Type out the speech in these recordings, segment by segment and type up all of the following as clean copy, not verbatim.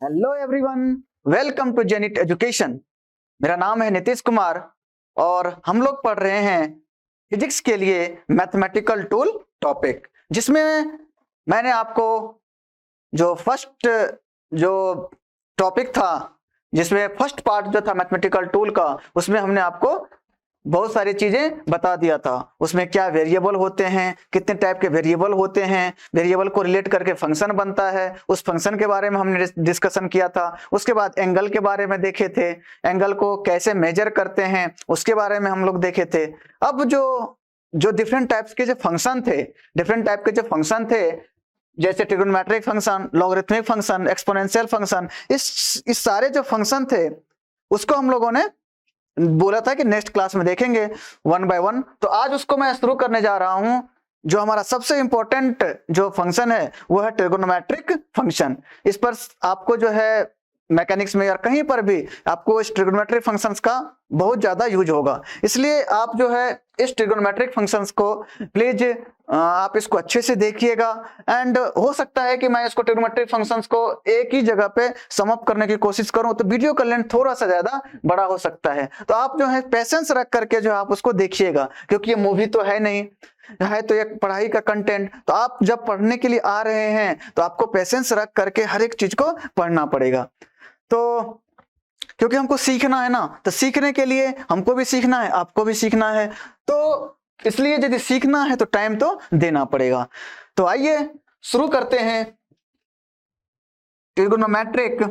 Hello everyone, welcome to Genit Education. मेरा नाम है नीतीश कुमार और हम लोग पढ़ रहे हैं फिजिक्स के लिए मैथमेटिकल टूल टॉपिक, जिसमें मैंने आपको जो फर्स्ट टॉपिक था, जिसमें फर्स्ट पार्ट जो था मैथमेटिकल टूल का, उसमें हमने आपको बहुत सारी चीजें बता दिया था। उसमें क्या वेरिएबल होते हैं, कितने टाइप के वेरिएबल होते हैं, वेरिएबल को रिलेट करके फंक्शन बनता है, उस फंक्शन के बारे में हमने डिस्कशन किया था। उसके बाद एंगल के बारे में देखे थे, एंगल को कैसे मेजर करते हैं उसके बारे में हम लोग देखे थे। अब जो डिफरेंट टाइप्स के जो फंक्शन थे, जैसे trigonometric function, logarithmic function, exponential function, इस सारे जो फंक्शन थे उसको हम लोगों ने बोला था कि नेक्स्ट क्लास में देखेंगे वन बाय वन। तो आज उसको मैं शुरू करने जा रहा हूं। जो हमारा सबसे इंपॉर्टेंट जो फंक्शन है वो है ट्रिगोनोमेट्रिक फंक्शन। इस पर आपको जो है मैकेनिक्स में या कहीं पर भी आपको इस ट्रिगोनोमेट्रिक फंक्शंस का बहुत ज्यादा यूज होगा, इसलिए आप जो है इस ट्रिगोनोमेट्रिक फंक्शंस को प्लीज आप इसको अच्छे से देखिएगा। एंड हो सकता है कि मैं इसको ट्रिगोनोमेट्रिक फंक्शंस को एक ही जगह पे सम अप करने की कोशिश करूं, तो वीडियो का लेंथ थोड़ा सा ज्यादा बड़ा हो सकता है। तो आप जो है पेशेंस रख करके जो आप उसको देखिएगा, क्योंकि ये मूवी तो है नहीं, है तो एक पढ़ाई का कंटेंट। तो आप जब पढ़ने के लिए आ रहे हैं तो आपको पेशेंस रख करके हर एक चीज को पढ़ना पड़ेगा। तो क्योंकि हमको सीखना है ना, तो सीखने के लिए हमको भी सीखना है, आपको भी सीखना है, तो इसलिए यदि सीखना है तो टाइम तो देना पड़ेगा। तो आइए शुरू करते हैं ट्रिगोनोमेट्रिक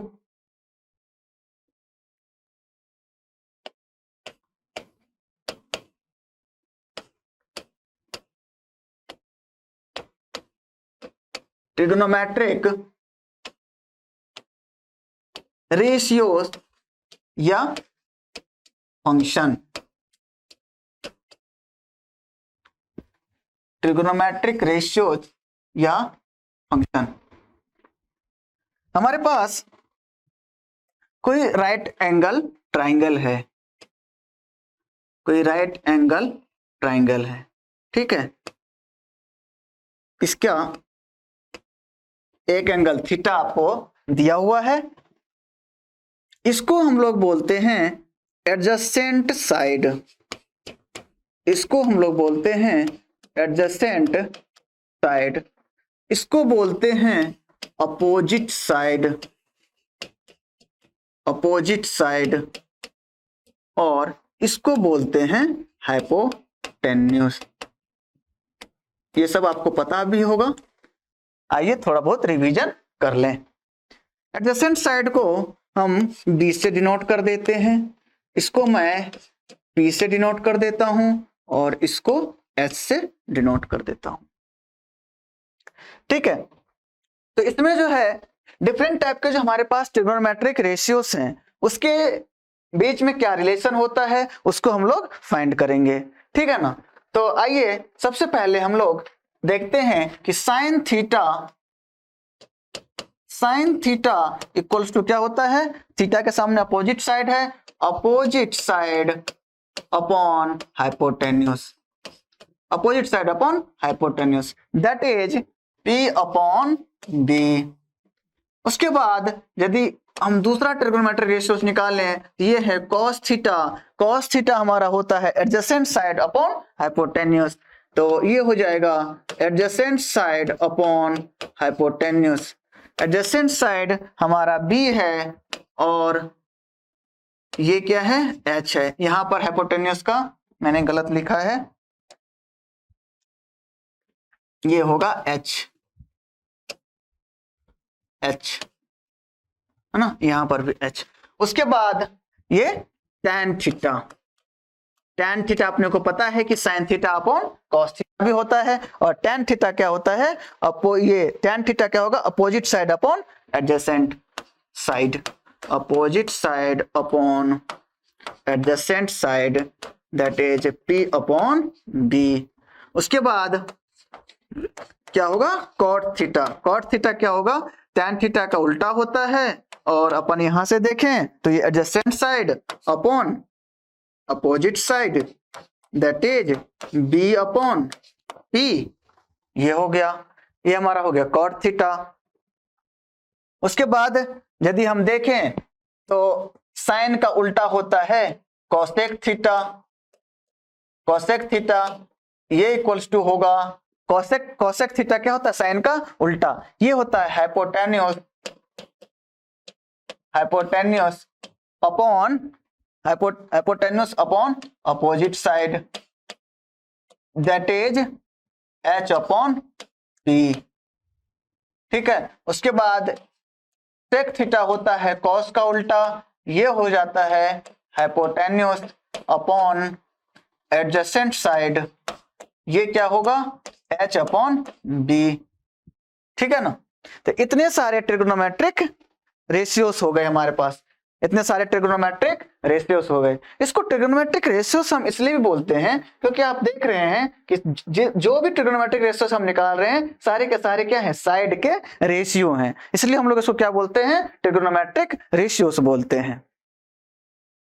रेशियोज या फंक्शन। ट्रिगोनोमेट्रिक रेशियोज या फंक्शन। हमारे पास कोई राइट एंगल ट्राइंगल है, ठीक है। इसका एक एंगल थीटा आपको दिया हुआ है, इसको हम लोग बोलते हैं एडजेसेंट साइड, इसको हम लोग बोलते हैं एडजेसेंट साइड, इसको बोलते हैं अपोजिट साइड, और इसको बोलते हैं हाइपोटेन्यूस। ये सब आपको पता भी होगा। आइए थोड़ा बहुत रिवीजन कर लें। एडजेसेंट साइड को हम B से डिनोट कर देते हैं, इसको मैं P से डिनोट कर देता हूं, और इसको H से डिनोट कर देता हूं, ठीक है। तो इसमें जो है डिफरेंट टाइप के जो हमारे पास ट्रिगोनोमेट्रिक रेशियोज हैं, उसके बीच में क्या रिलेशन होता है उसको हम लोग फाइंड करेंगे, ठीक है ना। तो आइए सबसे पहले हम लोग देखते हैं कि साइन थीटा इक्वल्स टू क्या होता है। थीटा के सामने अपोजिट साइड है, opposite side upon hypotenuse, that is P upon B। उसके बाद यदि हम दूसरा ट्रिगोनोमेट्रिक रेशियोज निकालें तो ये है cos थीटा हमारा होता है एडजेसेंट साइड अपॉन हाइपोटेन्यूस, तो ये हो जाएगा adjacent side upon hypotenuse. Adjacent side हमारा B है और ये क्या है, H है। यहां पर हाइपोटेन्यूस का मैंने गलत लिखा है, ये होगा H है ना, यहां पर भी H। उसके बाद ये tan थीटा अपने को पता है कि sin theta upon cos theta भी होता है, और tan थीटा क्या होता है, ये tan थीटा क्या होगा, opposite side upon adjacent side, that is P upon B। उसके बाद क्या होगा, cot थीटा क्या होगा, tan थीटा का उल्टा होता है, और अपन यहां से देखें तो ये adjacent side upon opposite side, that is B upon P। ये हो गया, ये हमारा हो गया cot थीटा। उसके बाद यदि हम देखें तो साइन का उल्टा होता है कोसेक थीटा। कोसेक थीटा ये इक्वल्स टू होगा, कोसेक थीटा क्या होता है? साइन का उल्टा। ये होता है hypotenuse upon opposite side, that is h upon p। ठीक है, उसके बाद सेक थीटा होता है कॉस का उल्टा, ये हो जाता है हाइपोटेन्यूस अपॉन एडजेसेंट साइड, ये क्या होगा? h upon b। ठीक है ना। तो इतने सारे ट्रिग्नोमेट्रिक रेशियोस हो गए हमारे पास, इतने सारे ट्रिग्नोमेट्रिक रेशियोस हो गए। इसको ट्रिग्नोमेट्रिक रेशियोस हम इसलिए भी बोलते हैं क्योंकि आप देख रहे हैं कि जो भी ट्रिग्नोमेट्रिक रेशियोस हम निकाल रहे हैं सारे के सारे क्या हैं? साइड के रेशियो हैं, इसलिए हम लोग इसको क्या बोलते हैं? ट्रिग्नोमेट्रिक रेशियोस बोलते हैं।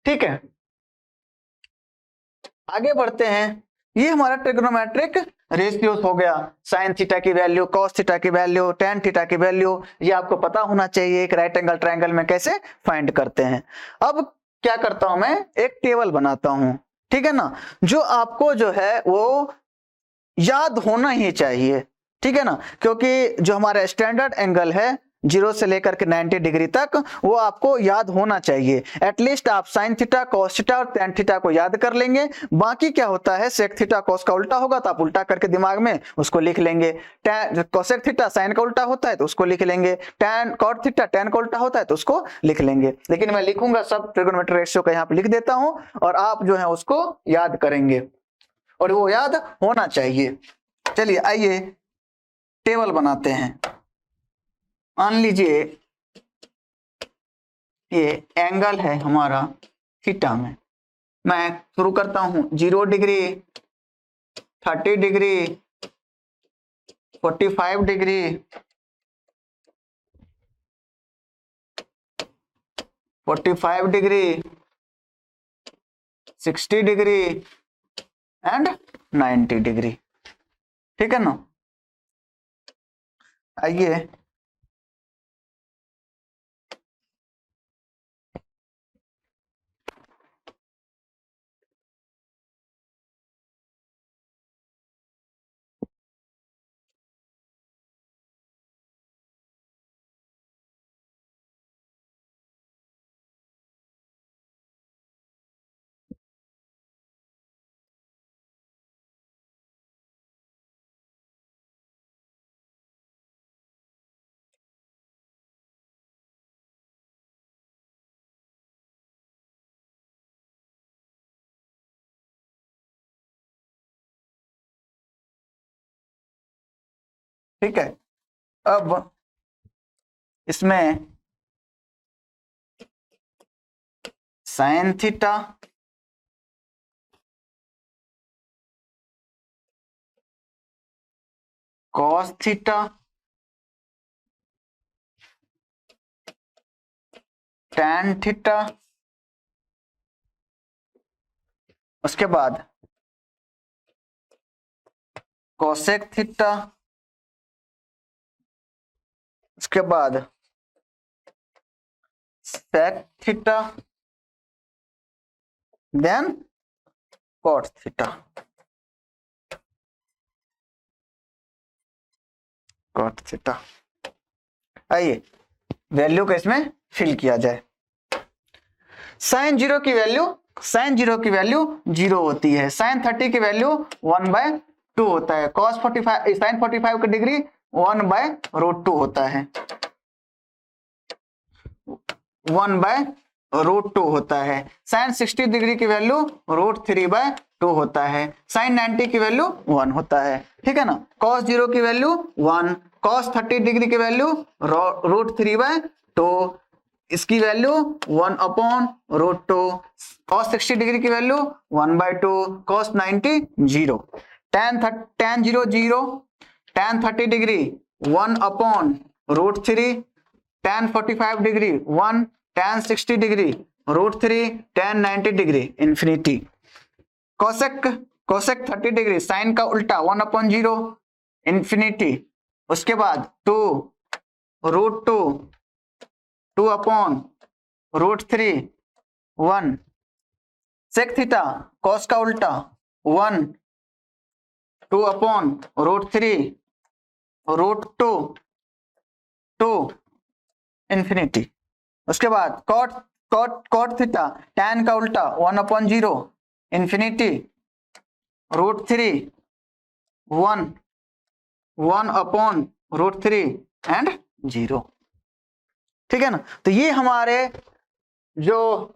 ठीक है, आगे बढ़ते हैं। ये हमारा ट्रिग्नोमेट्रिक रेशियोस हो गया, साइन थीटा की वैल्यू, कॉस थीटा की वैल्यू, टेन थीटा की वैल्यू, ये आपको पता होना चाहिए एक राइट एंगल ट्रायंगल में कैसे फाइंड करते हैं। अब क्या करता हूं मैं? एक टेबल बनाता हूं, ठीक है ना, जो आपको जो है वो याद होना ही चाहिए। ठीक है ना, क्योंकि जो हमारा स्टैंडर्ड एंगल है 0 से लेकर के 90 डिग्री तक वो आपको याद होना चाहिए। एटलीस्ट आप साइन थीटा, कॉस थीटा और टेन थीटा को याद कर लेंगे। बाकी क्या होता है? सेक थीटा कॉस का उल्टा होगा तो आप उल्टा करके दिमाग में उसको लिख लेंगे। कोसेक थीटा साइन का उल्टा होता है तो उसको लिख लेंगे। टेन कॉट थीटा टेन का उल्टा होता है तो उसको लिख लेंगे। लेकिन मैं लिखूंगा सब ट्रिग्नोमेट्रिक रेशियो का यहाँ पे लिख देता हूं और आप जो है उसको याद करेंगे और वो याद होना चाहिए। चलिए आइए टेबल बनाते हैं। मान लीजिए ये एंगल है हमारा थीटा में, मैं शुरू करता हूं 0 degree, 30 degree, 45 degree, 45 degree, 60 degree and 90 degree. ठीक है ना। आइए ठीक है, अब इसमें sine theta, cos theta, tan theta, उसके बाद कोसेक थीटा, उसके बाद sec theta, then cot theta. Cot theta. आइए वैल्यू को इसमें फिल किया जाए। साइन 0 की वैल्यू, साइन 0 की वैल्यू 0 होती है। साइन 30 की वैल्यू 1/2 होता है। कॉस 45, साइन 45 की डिग्री 1/√2 होता है। 1/√2 होता है। साइन 60 डिग्री की वैल्यू √3/2 होता है। साइन 90 की वैल्यू 1 होता है। ठीक है ना। कॉस 0 की वैल्यू 1, कॉस 30 डिग्री की वैल्यू √3/2, इसकी वैल्यू 1/√2, कॉस 60 डिग्री की value 1/2, cos 90 0, tan 0 0, tan 30 degree 1/√3, tan 45 degree 1, tan 60 degree √3, tan 90 degree infinity. Cosec 30 degree sine का उल्टा 1/0 इंफिनिटी। उसके बाद 2 √2, 2/√3 1 सेक थीटा कॉस का उल्टा 1 2/√3 √2 2 इंफिनिटी। उसके बाद कॉट थीटा tan का उल्टा 1/0 इंफिनिटी √3 1 1/√3 एंड 0। ठीक है ना। तो ये हमारे जो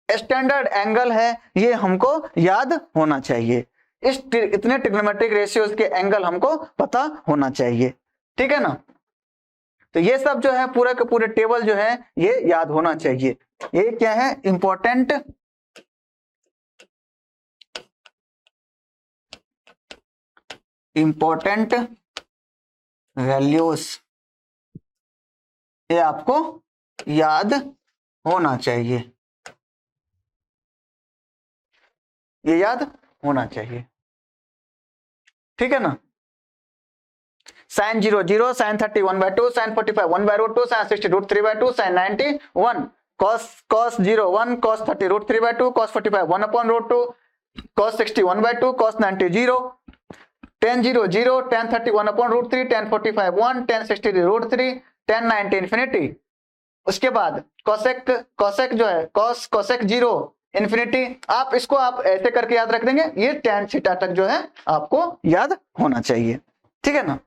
स्टैंडर्ड एंगल है ये हमको याद होना चाहिए। इतने ट्रिग्नोमेट्रिक रेशियोज के एंगल हमको पता होना चाहिए। ठीक है ना। तो ये सब जो है पूरे के पूरे टेबल जो है ये याद होना चाहिए। ये क्या है, इंपॉर्टेंट वैल्यूज, ये आपको याद होना चाहिए, ये याद होना चाहिए। ठीक है ना। sin 0 0, sin 30 1/2, sin 45 1/√2, sin 60 √3/2, sin 90 1, cos 0 1, cos 30 √3/2, cos 45 1/√2, cos 60 1/2, cos 90 0, tan 0 0, tan 30 1/√3, tan 45 1, tan 60 √3, tan 90 infinity. उसके बाद cosec जो है cosec 0 इंफिनिटी। आप इसको आप ऐसे करके याद रख देंगे, ये tan थीटा तक जो है आपको याद होना चाहिए। ठीक है ना।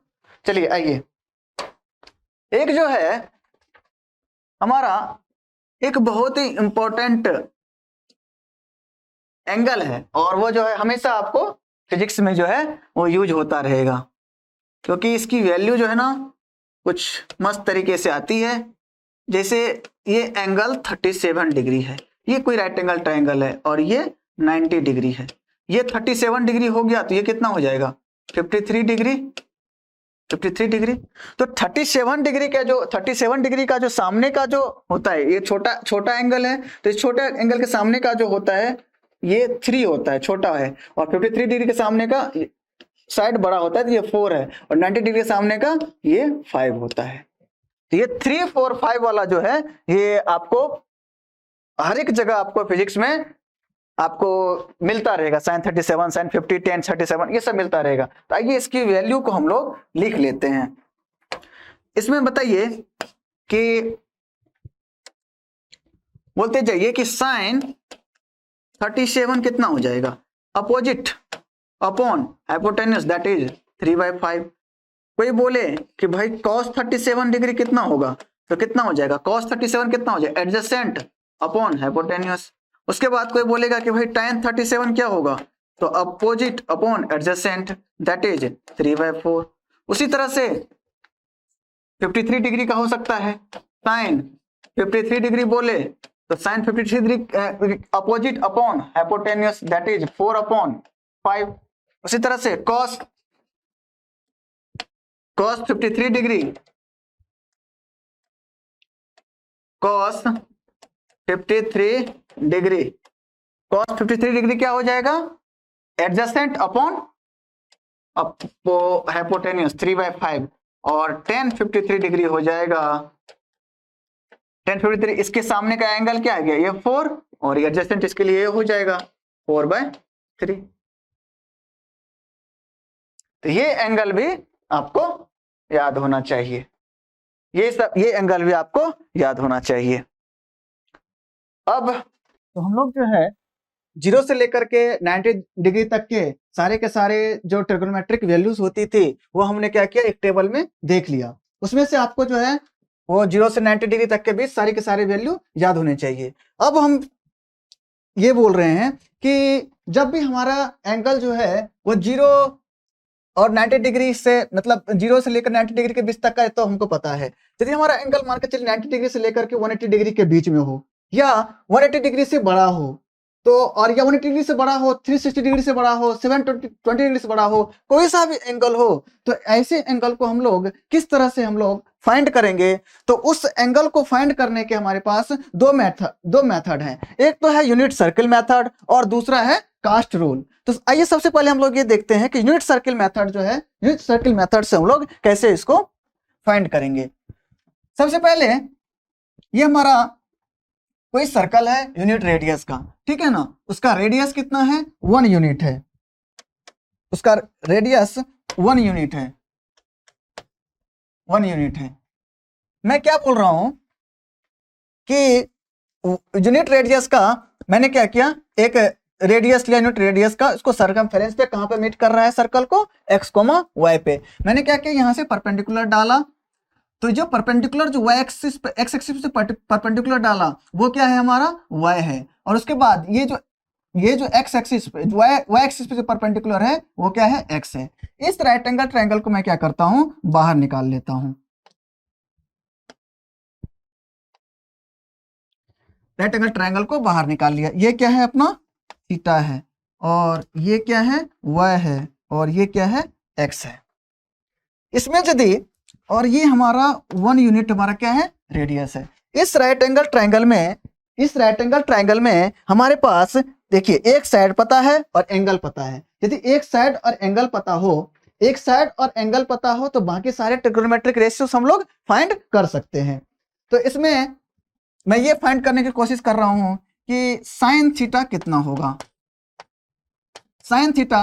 चलिए आइए, एक जो है हमारा एक बहुत ही इंपॉर्टेंट एंगल है और वो जो है हमेशा आपको फिजिक्स में जो है वो यूज होता रहेगा, क्योंकि इसकी वैल्यू जो है ना कुछ मस्त तरीके से आती है। जैसे ये एंगल 37 डिग्री है, ये कोई राइट एंगल ट्रायंगल है और ये 90 डिग्री है। ये 37 डिग्री हो गया तो ये कितना हो जाएगा 53 डिग्री। तो 37 डिग्री का जो सामने का जो होता है, ये छोटा एंगल है, तो इस छोटे एंगल के सामने का जो होता है ये 3 होता है, छोटा है। और 53 डिग्री के सामने का साइड बड़ा होता है तो ये 4 है, और 90 डिग्री के सामने का ये 5 होता है। तो ये 3 4 5 वाला जो है ये आपको हर एक जगह आपको फिजिक्स में आपको मिलता रहेगा। sin 37, sin 50, tan 37 ये सब मिलता रहेगा। तो आइए इसकी वैल्यू को हम लोग लिख लेते हैं। इसमें बताइए कि बोलते जाइए कि sin 37 कितना हो जाएगा, opposite upon hypotenuse that is 3/5। कोई बोले कि भाई cos 37 डिग्री कितना होगा, तो कितना हो जाएगा cos 37 कितना हो जाएगा एडजेसेंट अपॉन हाइपोटेन्यूस। उसके बाद कोई बोलेगा कि भाई tan 37 क्या होगा, तो opposite upon adjacent that is 3/4। उसी तरह से 53 डिग्री का हो सकता है, sin 53 डिग्री बोले तो sin 53 degree opposite upon hypotenuse that is 4/5। उसी तरह से cos 53 डिग्री cos 53 डिग्री क्या हो जाएगा एडजेसेंट अपॉन हाइपोटेन्यूस 3/5। और tan 53 डिग्री हो जाएगा tan 53 इसके सामने का एंगल क्या आ गया ये 4, और ये एडजेसेंट इसके लिए हो जाएगा 4/3। तो ये एंगल भी आपको याद होना चाहिए, ये एंगल भी आपको याद होना चाहिए। अब तो हम लोग जो है 0 से लेकर के 90 डिग्री तक के सारे जो ट्रिग्नोमेट्रिक वैल्यूज होती थी वो हमने क्या किया एक टेबल में देख लिया। उसमें से आपको जो है वो 0 से 90 डिग्री तक के बीच सारे के सारे वैल्यू याद होने चाहिए। अब हम ये बोल रहे हैं कि जब भी हमारा एंगल जो है वो 0 और 90 डिग्री से मतलब 0 से लेकर 90 डिग्री के बीच तक का है, तो हमको पता है यदि हमारा एंगल मान के चलिए 90 डिग्री से लेकर के 180 डिग्री के बीच में हो या 180 डिग्री से बड़ा हो, तो और या 180 डिग्री से बड़ा हो, 360 डिग्री से बड़ा हो, 720 डिग्री से बड़ा हो, कोई सा भी एंगल हो, तो ऐसे एंगल को हम लोग किस तरह से हम लोग फाइंड करेंगे। तो उस एंगल को फाइंड करने के हमारे पास दो मेथड हैं। एक तो है यूनिट सर्किल मेथड और दूसरा है कास्ट रूल। तो आइए सबसे पहले हम लोग ये देखते हैं कि यूनिट सर्किल मेथड जो है, यूनिट सर्किल मेथड से हम लोग कैसे इसको फाइंड करेंगे। सबसे पहले ये हमारा कोई सर्कल है यूनिट रेडियस का, ठीक है ना, उसका रेडियस कितना है 1 यूनिट है, उसका रेडियस 1 यूनिट है, 1 यूनिट है। मैं क्या बोल रहा हूं कि यूनिट रेडियस का मैंने क्या किया, एक रेडियस लिया यूनिट रेडियस का, उसको सरकमफेरेंस पे कहां पे मीट कर रहा है सर्कल को, x, y पे। मैंने क्या किया, यहां से परपेंडिकुलर डाला, तो जो परपेंडिकुलर जो y एक्सिस पे x एक्सिस से परपेंडिकुलर डाला वो क्या है हमारा y है, और उसके बाद ये जो x एक्सिस पे y एक्सिस पे जो परपेंडिकुलर है वो क्या है x है। इस राइट एंगल ट्रायंगल को मैं क्या करता हूं, बाहर निकाल लेता हूं। राइट एंगल ट्रायंगल को बाहर निकाल लिया, ये क्या है अपना थीटा है, और ये क्या है y है, और ये क्या है x है। इसमें यदि, और ये हमारा 1 यूनिट हमारा क्या है रेडियस है। इस राइट एंगल ट्रायंगल में हमारे पास देखिए एक साइड पता है और एंगल पता है। यदि एक साइड और एंगल पता हो तो बाकी सारे ट्रिग्नोमेट्रिक रेशियोस हम लोग फाइंड कर सकते हैं। तो इसमें मैं ये फाइंड करने की कोशिश कर रहा हूं कि साइन थीटा कितना होगा। Sine theta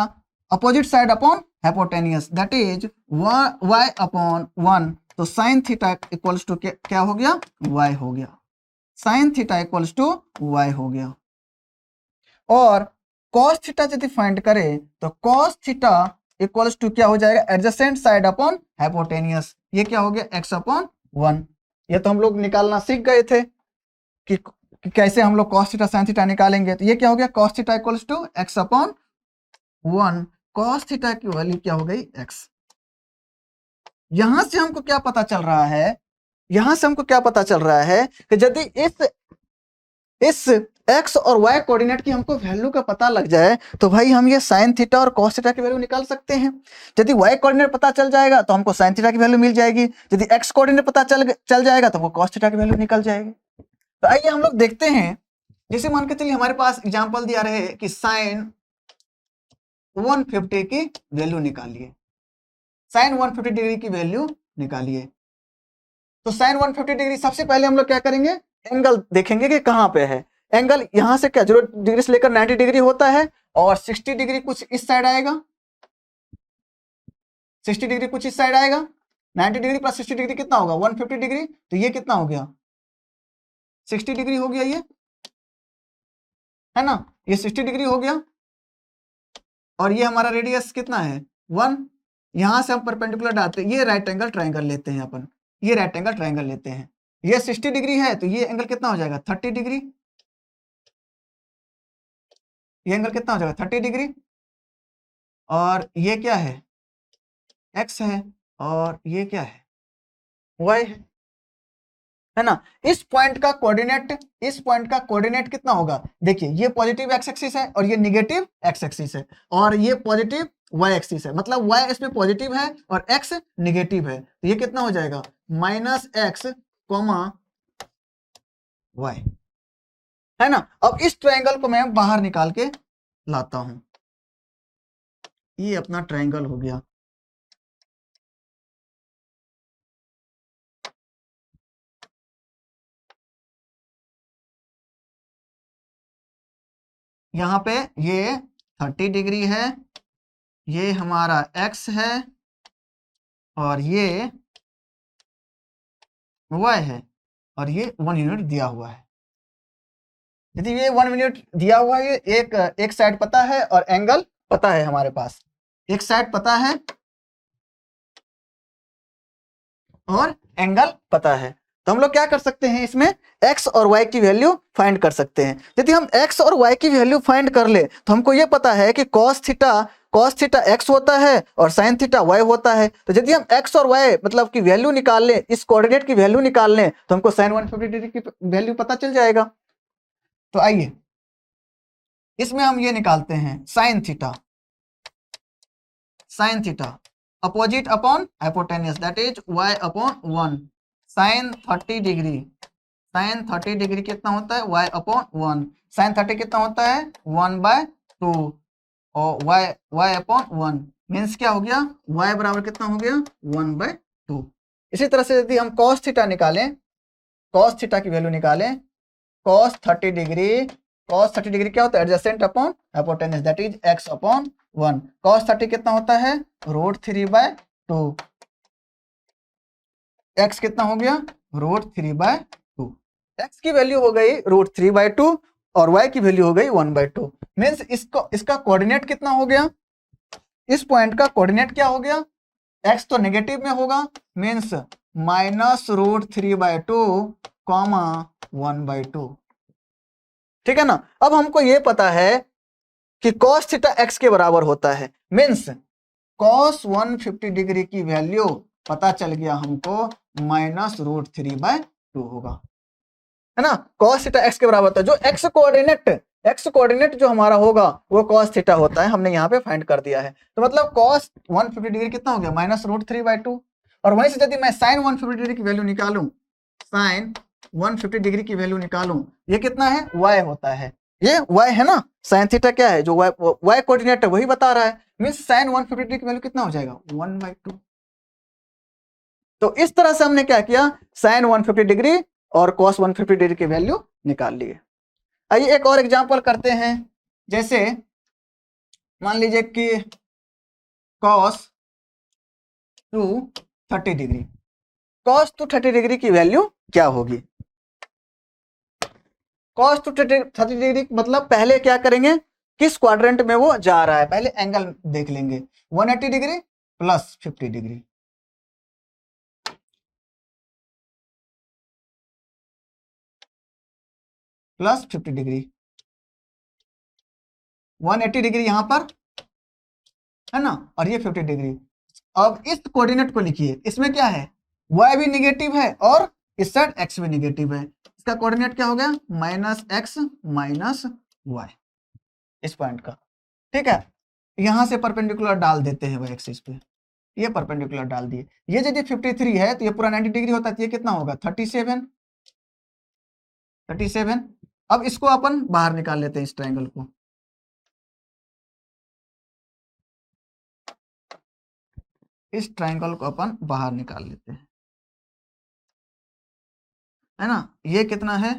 opposite side upon hypotenuse, that is y upon 1। तो साइन थीटा इक्वल्स टू क्या हो गया, y हो गया। Sine theta equals to y हो गया। और cos थीटा यदि फाइंड करें तो cos थीटा इक्वल्स टू क्या हो जाएगा, एडजेसेंट साइड अपॉन हाइपोटेनियस, ये क्या हो गया x अपॉन 1। ये तो हम लोग निकालना सीख गए थे कि कैसे हम लोग cos थीटा sin थीटा निकालेंगे। तो ये क्या हो गया, cos theta equals to x upon 1। cos theta की वैल्यू क्या हो गई x। यहां से हमको क्या पता चल रहा है, कि यदि इस x और y कोऑर्डिनेट की हमको वैल्यू का पता लग जाए तो भाई हम ये sin थीटा और cos थीटा की वैल्यू निकाल सकते हैं। यदि y कोऑर्डिनेट पता चल जाएगा तो हमको sin थीटा की वैल्यू मिल जाएगी, यदि x कोऑर्डिनेट पता चल जाएगा तो हमको cos थीटा की वैल्यू निकल जाएगी। तो आइए हम लोग देखते हैं, जैसे मान के चलिए हमारे पास एग्जांपल दिया रहे कि sin 150 की वैल्यू निकालिए, sin 150 डिग्री की वैल्यू निकालिए। तो sin 150 डिग्री सबसे पहले हम लोग क्या करेंगे, एंगल देखेंगे कि कहां पे है। एंगल यहां से क्या 0 डिग्री से लेकर 90 डिग्री होता है, और 60 डिग्री कुछ इस साइड आएगा, 60 डिग्री कुछ इस साइड आएगा। 90 डिग्री प्लस 60 डिग्री कितना होगा 150 डिग्री, तो ये कितना हो गया 60 डिग्री हो गया, ये है ना, ये 60 डिग्री हो गया। और ये हमारा रेडियस कितना है 1। यहां से हम परपेंडिकुलर डालते हैं, ये राइट एंगल ट्रायंगल लेते हैं अपन, ये राइट एंगल ट्रायंगल लेते हैं। ये 60 डिग्री है तो ये एंगल कितना हो जाएगा 30 डिग्री, ये एंगल कितना हो जाएगा 30 डिग्री। और ये क्या है x है, और ये क्या है y है ना। इस पॉइंट का कोऑर्डिनेट कितना होगा, देखिए ये पॉजिटिव x एक्सिस है और ये निगेटिव x एक्सिस है, और ये पॉजिटिव y एक्सिस है, मतलब y इसमें पॉजिटिव है और x निगेटिव है। तो ये कितना हो जाएगा -x, y, है ना। अब इस ट्रायंगल को मैं बाहर निकाल के लाता हूं, ये अपना ट्रायंगल हो गया। यहाँ पे ये 30 डिग्री है, ये हमारा x है, और ये y है, और ये 1 यूनिट दिया हुआ है। यदि ये 1 यूनिट दिया हुआ है, एक साइड पता है और एंगल पता है, हमारे पास एक साइड पता है और एंगल पता है, तो हम लोग क्या कर सकते हैं, इसमें x और y की वैल्यू फाइंड कर सकते हैं। यदि हम x और y की वैल्यू फाइंड कर ले तो हमको ये पता है कि cos थीटा x होता है और sin थीटा y होता है। तो यदि हम x और y मतलब की वैल्यू निकाल लें, इस कोऑर्डिनेट की वैल्यू निकाल लें, तो हमको sin 150 डिग्री की वैल्यू पता चल जाएगा। तो आइए इसमें हम ये निकालते हैं sin theta opposite upon hypotenuse, that is y upon 1। sin 30 degree कितना होता है y अपॉन 1। sin 30 कितना होता है 1/2, और y अपॉन 1 मीन्स क्या हो गया y बराबर कितना हो गया 1/2। इसी तरह से यदि हम cos थीटा निकालें कॉस थीटा की वैल्यू निकालें, कॉस 30 डिग्री, कॉस 30 डिग्री क्या होता है, adjacent upon hypotenuse, that is x upon 1। Cos 30 कितना होता है, √3/2। x कितना हो गया, √3/2। x की वैल्यू हो गई √3/2 और y की वैल्यू हो गई 1/2। मीन्स इसका कोऑर्डिनेट कितना हो गया, इस पॉइंट का कोऑर्डिनेट क्या हो गया, x तो नेगेटिव में होगा, मीन्स -√3/2, 1/2। ठीक है ना। अब हमको ये पता है कि cos थीटा x के बराबर होता है, मीन्स cos 150 डिग्री की वैल्यू पता चल गया हमको -√3/2 होगा, है ना। cos थीटा x के बराबर होता है, जो x कोऑर्डिनेट जो हमारा होगा वो cos थीटा होता है, हमने यहाँ पे फाइंड कर दिया है। तो मतलब cos 150 डिग्री कितना हो गया, -√3/2। और वहीं से यदि मैं sin 150 डिग्री की वैल्यू निकालूं, sin 150 डिग्री की वैल्यू निकालूं, ये कितना है, y होता है, ये y है ना। sin थीटा क्या है, जो y कोऑर्डिनेट है वही बता रहा है, मींस sin 150 डिग्री की वैल्यू कितना हो जाएगा, 1/2। तो इस तरह से हमने क्या किया, sin 150 डिग्री और cos 150 डिग्री की वैल्यू निकाल लिए। आइए एक और एग्जांपल करते हैं, जैसे मान लीजिए कि cos 230 डिग्री, cos 230 डिग्री की वैल्यू क्या होगी। cos 230 डिग्री मतलब पहले क्या करेंगे, किस क्वाड्रेंट में वो जा रहा है, पहले एंगल देख लेंगे, 180 degree plus 50 degree, plus 50 degree, 180 degree यहां पर है ना, और ये 50 डिग्री। अब इस कोऑर्डिनेट को लिखिए, इसमें क्या है, y भी निगेटिव है और इस साइड x भी निगेटिव है, इसका कोऑर्डिनेट क्या हो गया, -x -y, इस पॉइंट का। ठीक है, यहां से परपेंडिकुलर डाल देते हैं y एक्सिस पे, ये परपेंडिकुलर डाल दिए। ये यदि 53 है तो ये पूरा 90 डिग्री होता है, तो ये कितना होगा, 37। अब इसको अपन बाहर निकाल लेते हैं, इस ट्रायंगल को, इस ट्रायंगल को अपन बाहर निकाल लेते हैं, है ना। ये कितना है,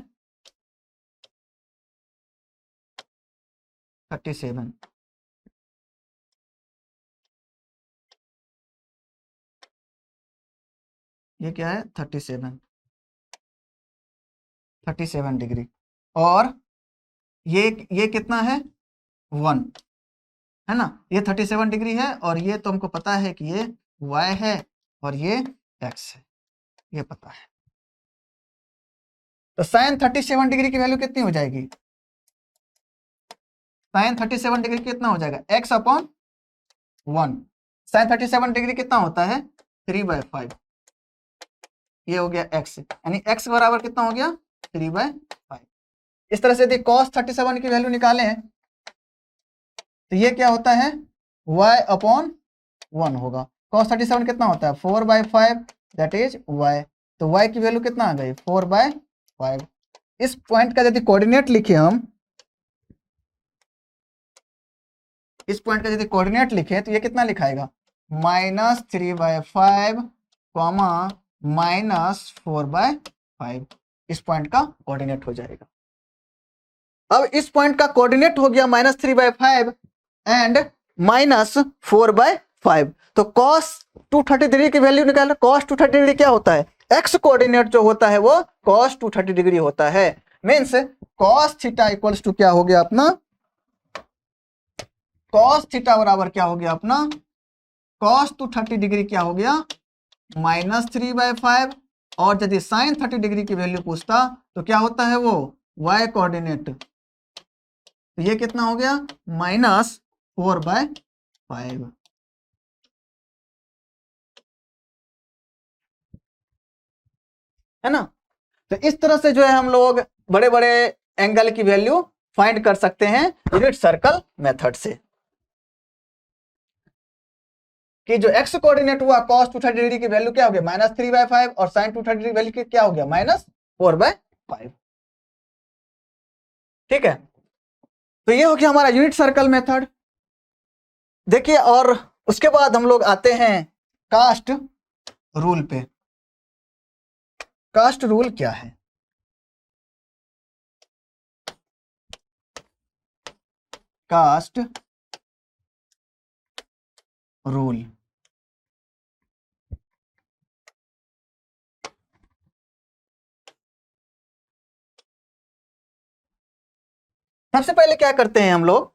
37, ये क्या है, 37 डिग्री, और ये कितना है, 1, है ना। ये 37 डिग्री है, और ये तो हमको पता है कि ये y है और ये x है, ये पता है। तो sin 37 डिग्री की वैल्यू कितनी हो जाएगी, sin 37 डिग्री कितना हो जाएगा, x अपॉन 1। sin 37 डिग्री कितना होता है, 3/5, ये हो गया x, यानी x बराबर कितना हो गया, 3/5। इस तरह से यदि cos 37 की वैल्यू निकालें तो ये क्या होता है, y अपॉन 1 होगा। cos 37 कितना होता है, 4/5, दैट इज y। तो y की वैल्यू कितना आ गई, 4/5। इस पॉइंट का यदि कोऑर्डिनेट लिखे हम, इस पॉइंट का यदि कोऑर्डिनेट लिखे तो ये कितना लिखाएगा, -3/5, -4/5, इस पॉइंट का कोऑर्डिनेट हो जाएगा। अब इस पॉइंट का कोऑर्डिनेट हो गया -3/5 एंड -4/5, तो cos 230 डिग्री की वैल्यू निकालना। cos 230 डिग्री क्या होता है, x कोऑर्डिनेट जो होता है वो cos 230 डिग्री होता है, means cos theta equals to क्या हो गया अपना, cos थीटा बराबर क्या हो गया अपना, cos 230 डिग्री क्या हो गया, -3/5, और यदि sin 30 डिग्री की वैल्यू पूछता तो क्या होता है वो, y कोऑर्डिनेट, तो ये कितना हो गया, -4/5, है ना। तो इस तरह से जो है हम लोग बड़े बड़े एंगल की वैल्यू फाइंड कर सकते हैं यूनिट सर्कल मेथड से, कि जो x कोऑर्डिनेट हुआ cos 230 डिग्री की वैल्यू क्या हो गया, -3/5, और sin 230 डिग्री वैल्यू क्या हो गया, -4/5। ठीक है, तो ये हो गया हमारा यूनिट सर्कल मेथड। देखिए, और उसके बाद हम लोग आते हैं कास्ट रूल पे। कास्ट रूल क्या है, कास्ट रूल। सबसे पहले क्या करते हैं हम लोग,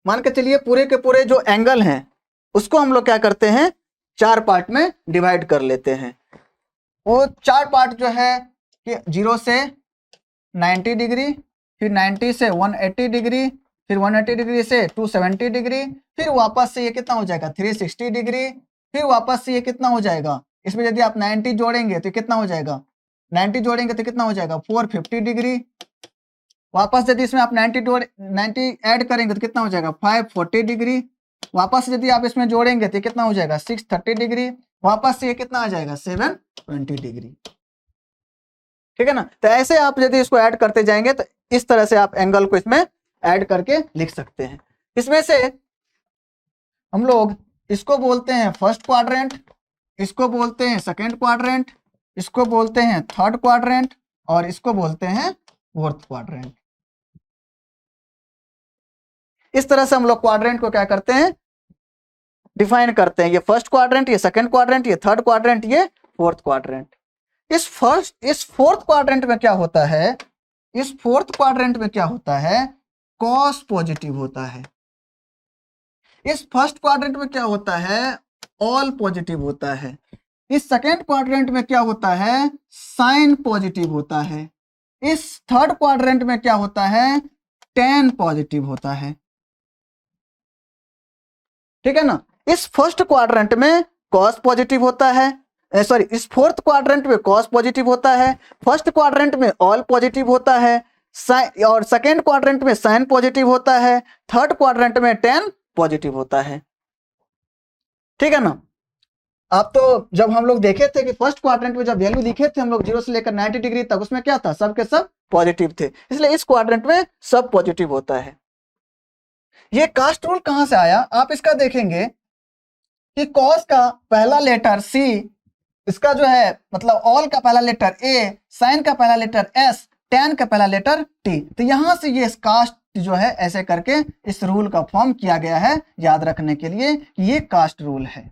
मान के चलिए पूरे के पूरे जो एंगल हैं उसको हम लोग क्या करते हैं, 4 पार्ट में डिवाइड कर लेते हैं। वो 4 पार्ट जो है कि 0 से 90 डिग्री, फिर 90 से 180 डिग्री, फिर 180 डिग्री से 270 डिग्री, फिर वापस से ये कितना हो जाएगा 360 डिग्री, फिर वापस से ये कितना हो जाएगा, इसमें यदि आप 90 जोड़ेंगे तो कितना हो जाएगा, 90 जोड़ेंगे तो कितना हो जाएगा 450 डिग्री, वापस यदि इसमें आप 90 ऐड करेंगे तो कितना हो जाएगा 540 डिग्री, वापस यदि आप इसमें जोड़ेंगे तो कितना हो जाएगा 630 डिग्री, वापस से ये कितना आ जाएगा 720 डिग्री। ठीक है ना। तो ऐसे आप यदि इसको ऐड करते जाएंगे तो इस तरह से आप एंगल को इसमें ऐड करके लिख सकते हैं। इसमें से हम लोग इसको बोलते हैं फर्स्ट क्वाड्रेंट, इसको बोलते हैं सेकंड क्वाड्रेंट, इसको बोलते हैं थर्ड क्वाड्रेंट और इसको बोलते हैं फोर्थ क्वाड्रेंट। इस तरह से हम लोग क्वाड्रेंट को क्या करते हैं, डिफाइन करते हैं। ये फर्स्ट क्वाड्रेंट, ये सेकंड क्वाड्रेंट, ये थर्ड क्वाड्रेंट, ये फोर्थ क्वाड्रेंट। इस फोर्थ क्वाड्रेंट में क्या होता है, इस फोर्थ क्वाड्रेंट में क्या होता है, कॉस पॉजिटिव होता है। इस फर्स्ट क्वाड्रेंट में क्या होता है, ऑल पॉजिटिव होता है। इस सेकंड क्वाड्रेंट में क्या होता है, साइन पॉजिटिव होता है। इस थर्ड क्वाड्रेंट में क्या होता है, टेन पॉजिटिव होता है। ठीक है ना। इस फर्स्ट क्वाड्रेंट में कॉस पॉजिटिव होता है, सॉरी इस फोर्थ क्वाड्रेंट में कॉस पॉजिटिव होता है, फर्स्ट क्वाड्रेंट में ऑल पॉजिटिव होता है, और सेकेंड क्वाड्रेंट में साइन पॉजिटिव होता है, थर्ड क्वाड्रेंट में टेन पॉजिटिव होता है। ठीक है ना। अब तो जब हम लोग देखे थे कि फर्स्ट क्वाड्रेंट में जब वैल्यू लिखे थे हम लोग 0 से लेकर 90 डिग्री तक, उसमें क्या था, सब के सब पॉजिटिव थे, इसलिए इस क्वाड्रेंट में सब पॉजिटिव होता है। ये कास्ट रूल कहां से आया, आप इसका देखेंगे कि कॉस का पहला लेटर सी, इसका जो है मतलब ऑल का पहला लेटर ए, साइन का पहला लेटर एस, टेन का पहला लेटर टी। तो यहां से ये कास्ट जो है ऐसे करके इस रूल का फॉर्म किया गया है, याद रखने के लिए कि ये कास्ट रूल है।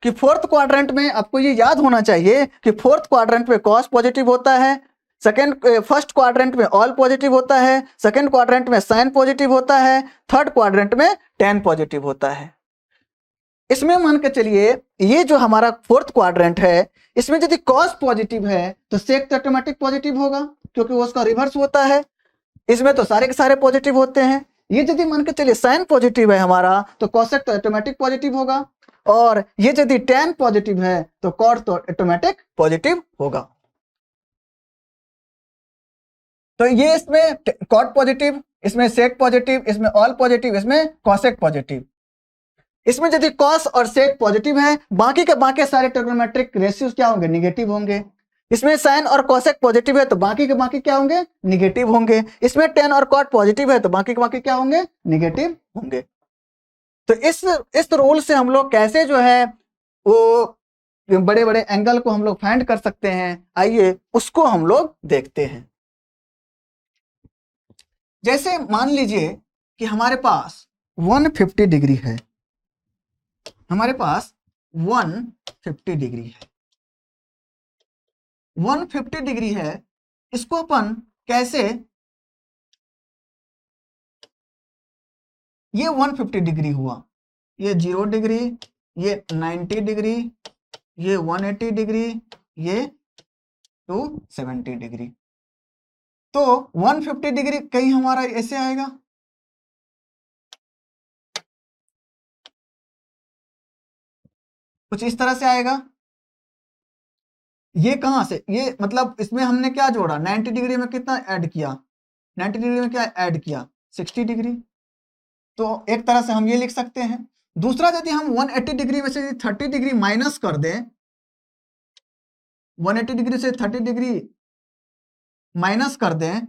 कि फोर्थ क्वाड्रेंट में आपको ये याद होना चाहिए कि फोर्थ क्वाड्रेंट में कॉस पॉजिटिव होता है, फर्स्ट क्वाड्रेंट में ऑल पॉजिटिव होता है, सेकंड क्वाड्रेंट में साइन पॉजिटिव होता है, थर्ड क्वाड्रेंट में टेन पॉजिटिव होता है। इसमें मान के चलिए ये जो हमारा फोर्थ क्वाड्रेंट है, इसमें यदि कॉस पॉजिटिव है तो सेक तो ऑटोमेटिक पॉजिटिव होगा क्योंकि वो उसका रिवर्स होता है। इसमें तो सारे के सारे पॉजिटिव होते हैं। ये यदि मान के चलिए साइन पॉजिटिव है हमारा तो कॉसेक तो ऑटोमेटिक पॉजिटिव होगा, और ये यदि टेन पॉजिटिव है तो कॉट तो ऑटोमेटिक पॉजिटिव होगा। तो ये इसमें कॉट पॉजिटिव, इसमें सेक पॉजिटिव, इसमें ऑल पॉजिटिव, इसमें कॉसेक पॉजिटिव। इसमें यदि कॉस और सेक पॉजिटिव है, बाकी के बाकी सारे ट्रिग्नोमेट्रिक रेशियोज क्या होंगे, निगेटिव होंगे। इसमें साइन और कॉसेक पॉजिटिव है तो बाकी के बाकी क्या होंगे, निगेटिव होंगे। इसमें टेन और कॉट पॉजिटिव है तो बाकी के बाकी क्या होंगे, निगेटिव होंगे। तो इस रूल से हम लोग कैसे जो है वो बड़े बड़े एंगल को हम लोग फाइंड कर सकते हैं, आइए उसको हम लोग देखते हैं। जैसे मान लीजिए कि हमारे पास 150 डिग्री है, हमारे पास 150 डिग्री है, 150 डिग्री है, इसको अपन कैसे, ये 150 डिग्री हुआ, ये 0 डिग्री, ये 90 डिग्री, ये 180 डिग्री, ये 270 डिग्री। तो 150 डिग्री कहीं हमारा ऐसे आएगा, कुछ इस तरह से आएगा। ये कहां से, ये मतलब इसमें हमने क्या जोड़ा, 90 डिग्री में कितना ऐड किया, 90 डिग्री में क्या ऐड किया, 60 डिग्री। तो एक तरह से हम ये लिख सकते हैं। दूसरा, यदि हम 180 डिग्री में से 30 डिग्री माइनस कर दें, 180 डिग्री से 30 डिग्री माइनस कर दें,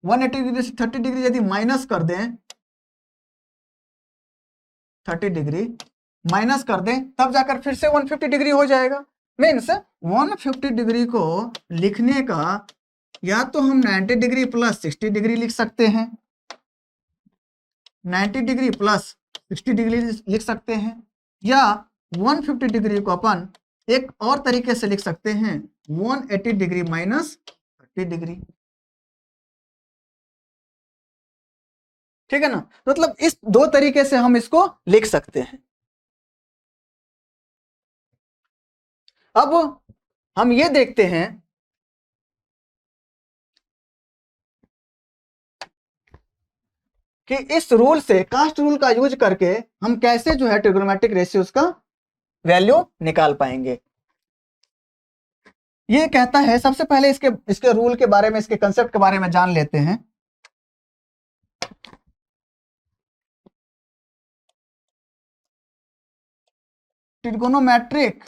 180 डिग्री से 30 डिग्री यदि माइनस कर दें, 30 डिग्री माइनस कर दें, तब जाकर फिर से 150 डिग्री हो जाएगा। मीन्स 150 डिग्री को लिखने का या तो हम 90 डिग्री प्लस 60 डिग्री लिख सकते हैं, 90 डिग्री प्लस 60 डिग्री लिख सकते हैं, या 150 डिग्री को अपन एक और तरीके से लिख सकते हैं 180 डिग्री माइनस 30 डिग्री। ठीक है ना, मतलब इस दो तरीके से हम इसको लिख सकते हैं। अब हम ये देखते हैं कि इस रूल से, कास्ट रूल का यूज करके हम कैसे जो है ट्रिग्नोमेट्रिक रेशियोज का वैल्यू निकाल पाएंगे। ये कहता है, सबसे पहले इसके इसके रूल के बारे में, इसके कंसेप्ट के बारे में जान लेते हैं। Trigonometric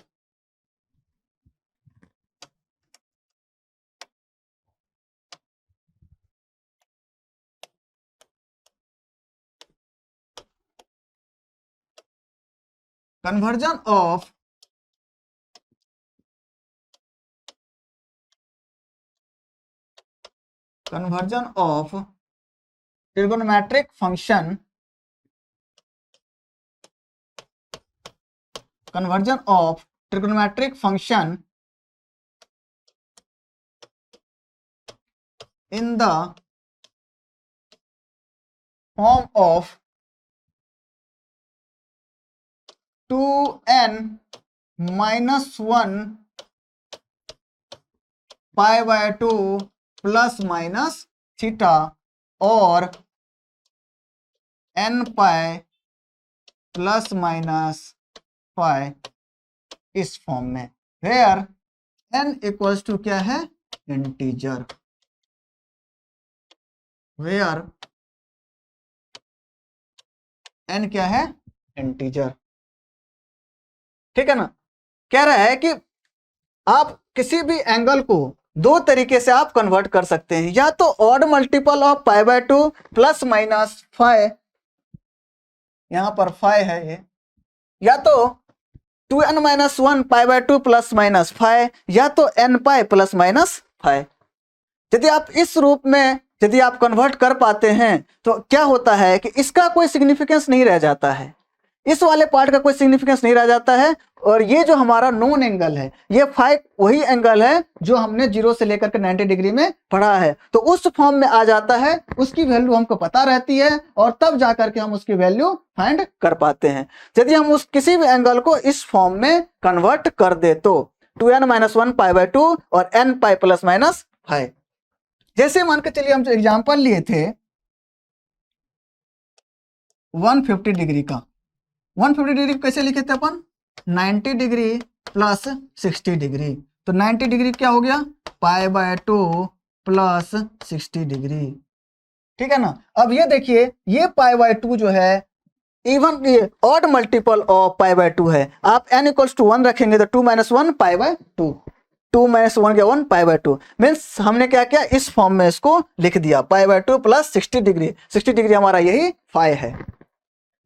conversion of trigonometric function in the form of 2n minus 1 pi by 2 plus minus theta और n pi plus minus pi इस फॉर्म में, वेयर n इक्वल्स टू क्या है, इंटीजर, वेयर n क्या है, इंटीजर। ठीक है ना, कह रहा है कि आप किसी भी एंगल को दो तरीके से आप कन्वर्ट कर सकते हैं, या तो odd multiple of pi by 2 plus minus five, यहां पर फाइव है ये, या तो 2n minus 1 pi by 2 plus minus five, या तो n pi plus minus five. यदि आप इस रूप में यदि आप कन्वर्ट कर पाते हैं तो क्या होता है कि इसका कोई सिग्निफिकेंस नहीं रह जाता है, इस वाले पार्ट का कोई सिग्निफिकेंस नहीं रह जाता है, और ये जो हमारा नोन एंगल है, ये फाइव वही एंगल है जो हमने 0 से लेकर के 90 डिग्री में पढ़ा है, तो उस फॉर्म में आ जाता है, उसकी वैल्यू हमको पता रहती है, और तब जाकर के हम उसकी वैल्यू फाइंड कर पाते हैं। यदि हम उस किसी भी एंगल को इस फॉर्म में कन्वर्ट कर दे तो 2n माइनस 1 पाई बाय 2 और n पाई प्लस माइनस 5। जैसे मान के चलिए हम जो एग्जाम्पल लिए थे 150 डिग्री का, 150 डिग्री कैसे लिखे थे अपन, 90 डिग्री प्लस 60 डिग्री, तो 90 डिग्री क्या हो गया, पाई बाय 2 प्लस 60 डिग्री। ठीक है ना, अब ये देखिए ये पाई बाय 2 जो है इवन ये odd multiple of pi by 2 है, आप n इक्वल्स टू 1 रखेंगे तो 2 माइनस 1 पाई बाय 2, 2 माइनस 1 क्या 1 पाई बाय 2, मीन्स हमने क्या किया, इस फॉर्म में इसको लिख दिया, पाई बाय 2 प्लस 60 डिग्री, 60 डिग्री हमारा यही फाइव है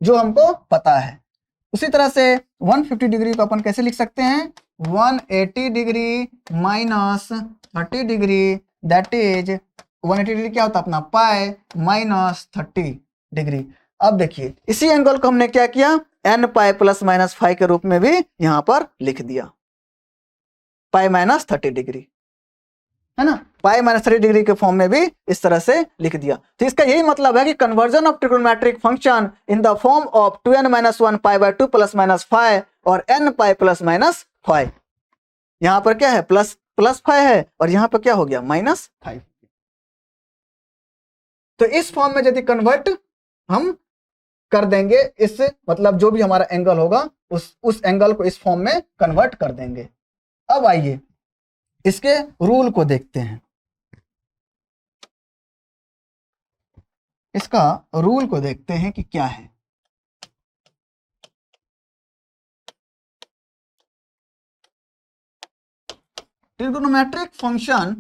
जो हमको पता है। उसी तरह से 150 डिग्री को अपन कैसे लिख सकते हैं, 180 degree minus 30 degree, that is 180 degree क्या होता है अपना पाई माइनस 30 डिग्री। अब देखिए इसी एंगल को हमने क्या किया, n पाई प्लस माइनस 5 के रूप में भी यहां पर लिख दिया, पाई माइनस 30 डिग्री, है ना, पाई माइनस 30 डिग्री के फॉर्म में भी इस तरह से लिख दिया। तो इसका यही मतलब है कि conversion of trigonometric function in the form of 2n minus 1 pi by 2 plus minus 5 और n पाई प्लस माइनस 5, यहां पर क्या है प्लस प्लस 5 है और यहां पर क्या हो गया माइनस 5। तो इस फॉर्म में यदि कन्वर्ट हम कर देंगे, इस मतलब जो भी हमारा एंगल होगा उस एंगल को इस फॉर्म में कन्वर्ट कर देंगे। अब आइए इसके रूल को देखते हैं, इसका रूल को देखते हैं कि क्या है। Trigonometric function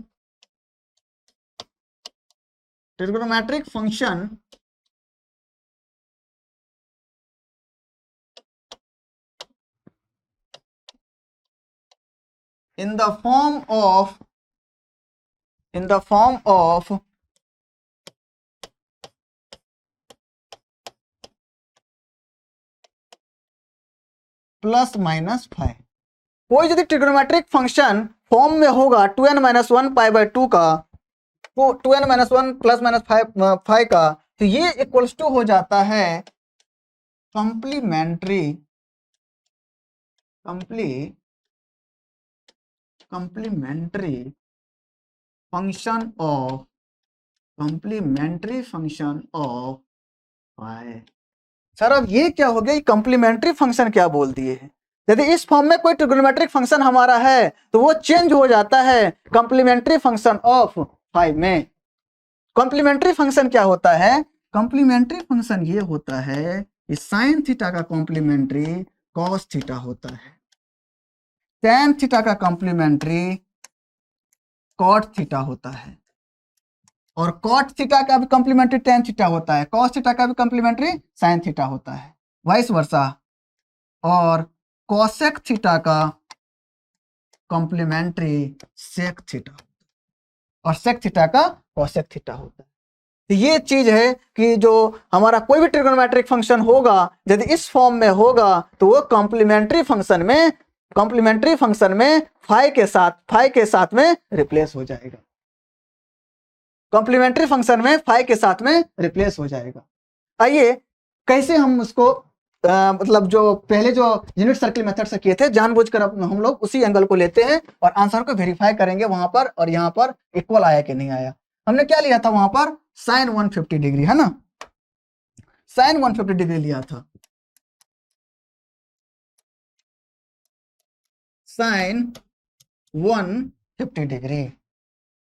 in the form of in the form of plus minus 5। कोई यदि ट्रिग्नोमेट्रिक फंक्शन फॉर्म में होगा 2n-1 पाई बाय 2 का, तो 2n-1 प्लस माइनस 5 का, तो ये इक्वल्स टू हो जाता है complementary function of phi. Sir अब ये क्या हो गया, कंप्लीमेंट्री फंक्शन क्या बोल दिए हैं। यदि इस फॉर्म में कोई ट्रिग्नोमेट्रिक फंक्शन हमारा है तो वो चेंज हो जाता है कंप्लीमेंट्री फंक्शन ऑफ फाइव में। कॉम्प्लीमेंट्री फंक्शन क्या होता है, कॉम्प्लीमेंट्री फंक्शन ये होता है कि साइन थीटा का कॉम्प्लीमेंट्री कॉस थीटा होता है, टैन थीटा का कॉम्प्लीमेंट्री कॉट थीटा होता है, और कॉट थीटा का भी कॉम्प्लीमेंट्री टैन थीटा होता है, कॉस थीटा का भी कॉम्प्लीमेंट्री साइन थीटा होता है, वाइस वर्सा। और कोसेक थीटा का कॉम्प्लीमेंट्री सेक थीटा, और सेक थीटा का कोसेक थीटा होता है। तो ये चीज है कि जो हमारा कोई भी ट्रिग्नोमेट्रिक फंक्शन होगा यदि इस फॉर्म में होगा तो वो कॉम्प्लीमेंट्री फंक्शन में फाई के साथ में रिप्लेस हो जाएगा, कॉम्प्लीमेंट्री फंक्शन में फाई के साथ में रिप्लेस हो जाएगा। आइए कैसे हम उसको मतलब जो पहले जो यूनिट सर्किल मेथड से किए थे जानबूझकर हम लोग उसी एंगल को लेते हैं और आंसर को वेरीफाई करेंगे वहां पर, और यहाँ पर इक्वल आया कि नहीं आया। हमने क्या लिया था वहां पर, साइन 150 डिग्री, है ना, साइन 150 डिग्री लिया था, साइन 150 डिग्री।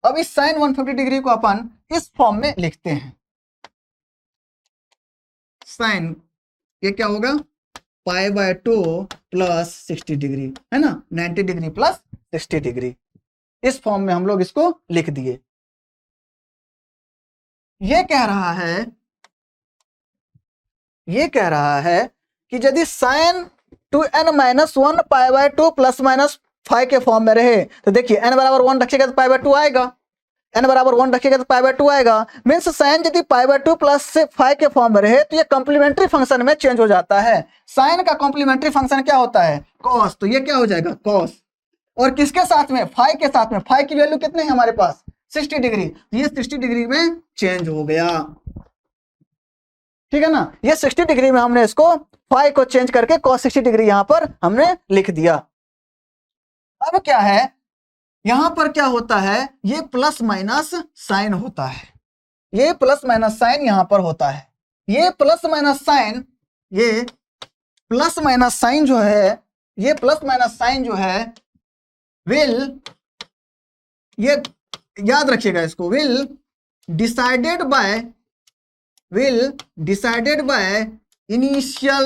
अब इस साइन 150 डिग्री को अपन इस फॉर्म में लिखते हैं, साइन ये क्या होगा, पाई बाय 2 प्लस 60 डिग्री, है ना, 90 डिग्री प्लस 60 डिग्री। इस फॉर्म में हम लोग इसको लिख दिए। ये कह रहा है कि यदि sine 2n-1 pi by 2 plus minus 5 के फॉर्म में रहे तो देखिए n बराबर 1 रखिएगा तो पाई बाय 2 आएगा, n बराबर 1 रखिएगा तो पाई बाय 2 आएगा। मीन्स साइन यदि पाई बाय 2 प्लस 5 के फॉर्म में रहे तो ये कॉम्प्लीमेंट्री फंक्शन में चेंज हो जाता है। साइन का कॉम्प्लीमेंट्री फंक्शन क्या होता है, कॉस, तो ये क्या हो जाएगा कॉस, और किसके साथ में, फाई के साथ में। फाई की वैल्यू कितनी है हमारे पास, 60 डिग्री, ये 60 डिग्री में चेंज हो गया, ठीक है ना। ये 60 डिग्री में हमने इसको फाई को चेंज करके cos 60 डिग्री यहां पर हमने लिख दिया। अब क्या है, यहां पर क्या होता है, ये प्लस माइनस साइन होता है, ये प्लस माइनस साइन यहां पर होता है, ये प्लस माइनस साइन, ये प्लस माइनस साइन जो है, ये प्लस माइनस साइन जो है विल, ये याद रखिएगा इसको, will decided by initial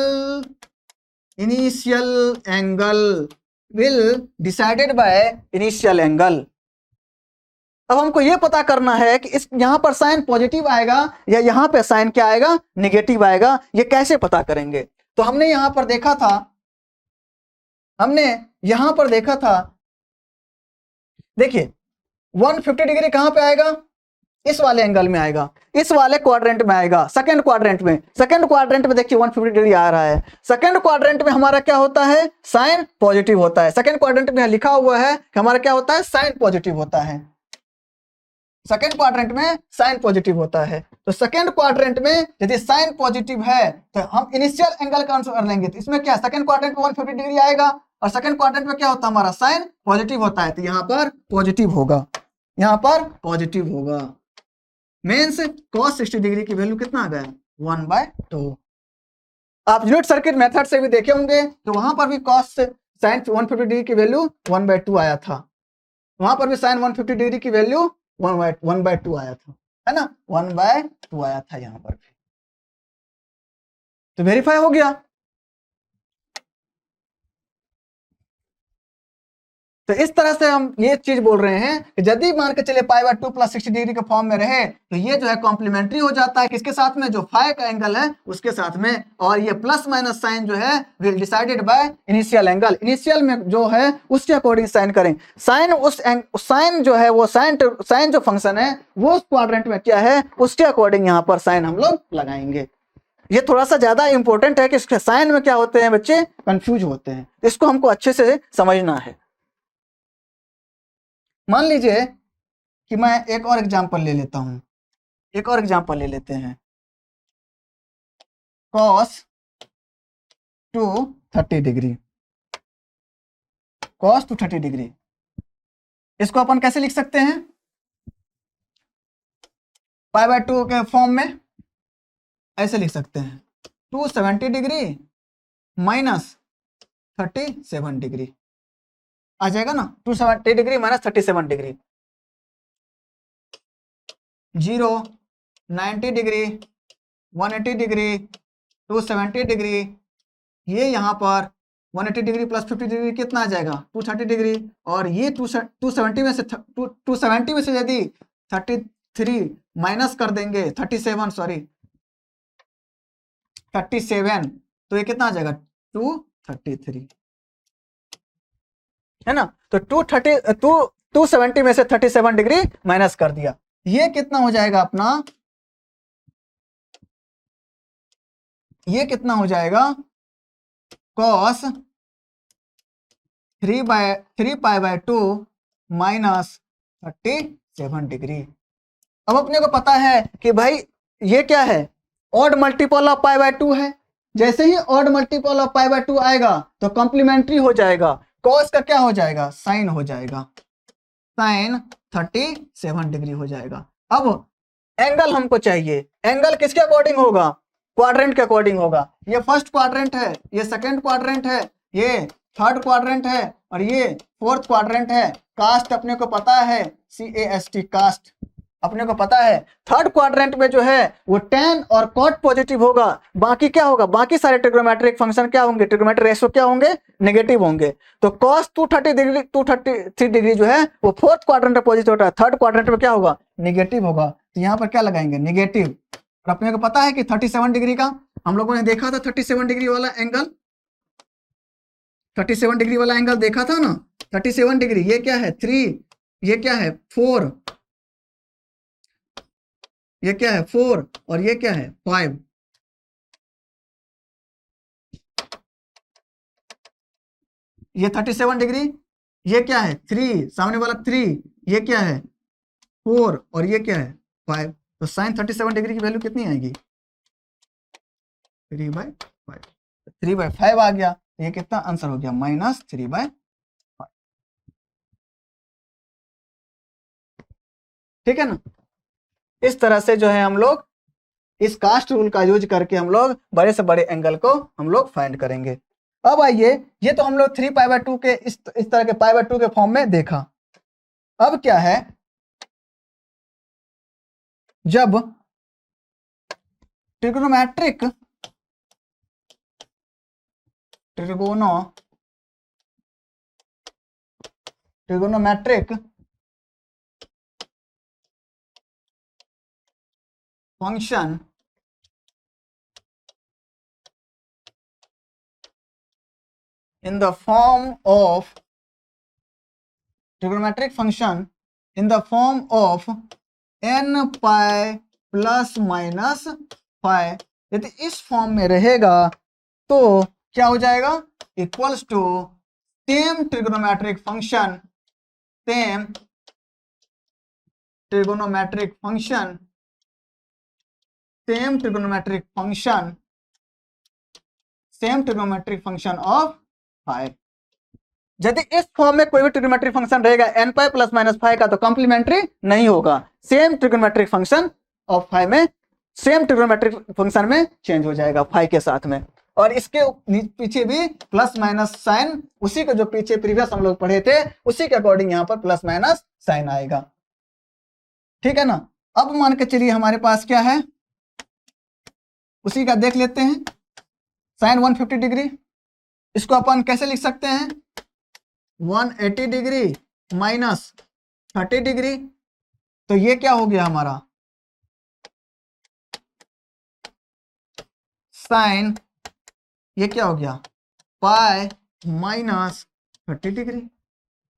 angle, will decided by initial angle. अब हमको ये पता करना है कि इस यहां पर साइन पॉजिटिव आएगा या यहां पे साइन क्या आएगा, निगेटिव आएगा। ये कैसे पता करेंगे, तो हमने यहां पर देखा था, देखिए 150 डिग्री कहां पे आएगा, इस वाले एंगल में आएगा, इस वाले क्वाड्रेंट में आएगा, सेकंड क्वाड्रेंट में देखिए 150 डिग्री आ रहा है। सेकंड क्वाड्रेंट में हमारा क्या होता है, साइन पॉजिटिव होता है। सेकंड क्वाड्रेंट में लिखा हुआ है कि हमारा क्या होता है, साइन पॉजिटिव होता है, सेकंड क्वाड्रेंट में साइन पॉजिटिव होता है। तो सेकंड क्वाड्रेंट में यदि साइन पॉजिटिव है तो हम इनिशियल एंगल कंसीडर कर लेंगे, तो इसमें क्या सेकंड क्वाड्रेंट में 150 डिग्री आएगा, और सेकंड क्वाड्रेंट में क्या होता है हमारा साइन पॉजिटिव होता है, तो यहाँ पर पॉजिटिव होगा, मीन्स cos 60 डिग्री की वैल्यू कितना आ गया, 1/2। आप यूनिट सर्किट मेथड से भी देखे होंगे तो वहां पर भी cos साइन 150 डिग्री की वैल्यू 1/2 आया था, वहां पर भी साइन 150 डिग्री की वैल्यू 1/2 आया था, है ना, 1/2 आया था यहां पर भी। तो वेरीफाई हो गया। तो इस तरह से हम ये चीज बोल रहे हैं कि यदि मान के चले पाई बाय 2 प्लस 60 डिग्री के फॉर्म में रहे तो ये जो है कॉम्प्लीमेंट्री हो जाता है किसके साथ में, जो फाई का एंगल है उसके साथ में, और ये प्लस माइनस साइन जो है will decided by initial angle, initial में जो है उसके अकॉर्डिंग साइन करें। साइन उस साइन जो है वो साइन जो फंक्शन है वो उस क्वाड्रेंट में क्या है उसके अकॉर्डिंग यहाँ पर साइन हम लोग लगाएंगे। ये थोड़ा सा ज्यादा इंपॉर्टेंट है कि इसके साइन में क्या होते हैं बच्चे, कंफ्यूज होते हैं, इसको हमको अच्छे से समझना है। मान लीजिए कि मैं एक और एग्जांपल ले लेता हूं, एक और एग्जांपल ले लेते हैं, cos two 30 degree, cos two 30 degree, इसको अपन कैसे लिख सकते हैं, पाई बाय 2 के फॉर्म में ऐसे लिख सकते हैं, 270 डिग्री माइनस 37 डिग्री आ जाएगा ना, 270 degree minus 37 degree, 0 90 degree 180 degree 270 degree, ये यहाँ पर 180 डिग्री प्लस 50 डिग्री कितना आ जाएगा 230 डिग्री, और ये 270 में से 270 में से यदि 33 माइनस कर देंगे 37 तो ये कितना आ जाएगा 233, है ना। तो 270 में से 37 डिग्री माइनस कर दिया, ये कितना हो जाएगा अपना, ये कितना हो जाएगा cos 3 pi by 2 minus 37 degree. अब अपने को पता है कि भाई ये क्या है, odd multiple of pi by 2 है, जैसे ही odd multiple of pi by 2 आएगा तो कॉम्प्लीमेंट्री हो जाएगा, cos का क्या हो जाएगा साइन हो जाएगा, साइन 37 डिग्री हो जाएगा। अब एंगल हमको चाहिए, एंगल किसके अकॉर्डिंग होगा, क्वाड्रेंट के अकॉर्डिंग होगा। ये फर्स्ट क्वाड्रेंट है, ये सेकंड क्वाड्रेंट है, ये थर्ड क्वाड्रेंट है और ये फोर्थ क्वाड्रेंट है। कास्ट अपने को पता है, CAST कास्ट अपने को पता है। थर्ड क्वाड्रेंट में जो है वो tan और cot पॉजिटिव होगा, बाकी क्या होगा, बाकी सारे ट्रिग्नोमेट्रिक फंक्शन क्या होंगे, ट्रिग्नोमेट्रिक रेशियो क्या होंगे, नेगेटिव होंगे। तो cos 233 डिग्री जो है वो फोर्थ क्वाड्रेंट में पॉजिटिव होता है, थर्ड क्वाड्रेंट में क्या होगा नेगेटिव होगा, तो यहाँ पर क्या लगाएंगे नेगेटिव। और अपने को पता है कि 37 डिग्री का हम लोगों ने देखा था, 37 डिग्री वाला एंगल, 37 डिग्री वाला एंगल देखा था ना, 37 डिग्री, ये क्या है 3, ये क्या है 4, ये क्या है 4 और ये क्या है 5। ये 37 डिग्री, ये क्या है 3, सामने वाला 3, ये क्या है 4 और ये क्या है 5। तो साइन 37 डिग्री की वैल्यू कितनी आएगी 3/5, 3/5 आ गया। ये कितना आंसर हो गया -3/5। ठीक है ना। इस तरह से जो है हम लोग इस कास्ट रूल का यूज करके हम लोग बड़े से बड़े एंगल को हम लोग फाइंड करेंगे। अब आइए, ये तो हम लोग 3 पाई बाय 2 के इस तरह के पाई बाय 2 के फॉर्म में देखा। अब क्या है, जब trigonometric function in the form of trigonometric function in the form of n pi plus minus five, यदि इस फॉर्म में रहेगा तो क्या हो जाएगा, equals to same trigonometric function, same trigonometric function, same trigonometric function, same trigonometric function of five. यदि इस फॉर्म में कोई भी ट्रिगोनोमेट्रिक फंक्शन रहेगा n pi plus minus five का तो कॉम्प्लीमेंट्री नहीं होगा, same trigonometric function of five में सेम ट्रिगोनोमेट्रिक फंक्शन में चेंज हो जाएगा फाइव के साथ में। और इसके पीछे भी प्लस माइनस साइन, उसी को जो पीछे प्रीवियस हम लोग पढ़े थे उसी के अकॉर्डिंग यहाँ पर प्लस माइनस साइन आएगा। ठीक है ना। अब मान के चलिए हमारे पास क्या है, उसी का देख लेते हैं, साइन 150 डिग्री, इसको अपन कैसे लिख सकते हैं, 180 डिग्री माइनस 30 डिग्री, तो ये क्या हो गया हमारा साइन, ये क्या हो गया पाई माइनस 30 डिग्री।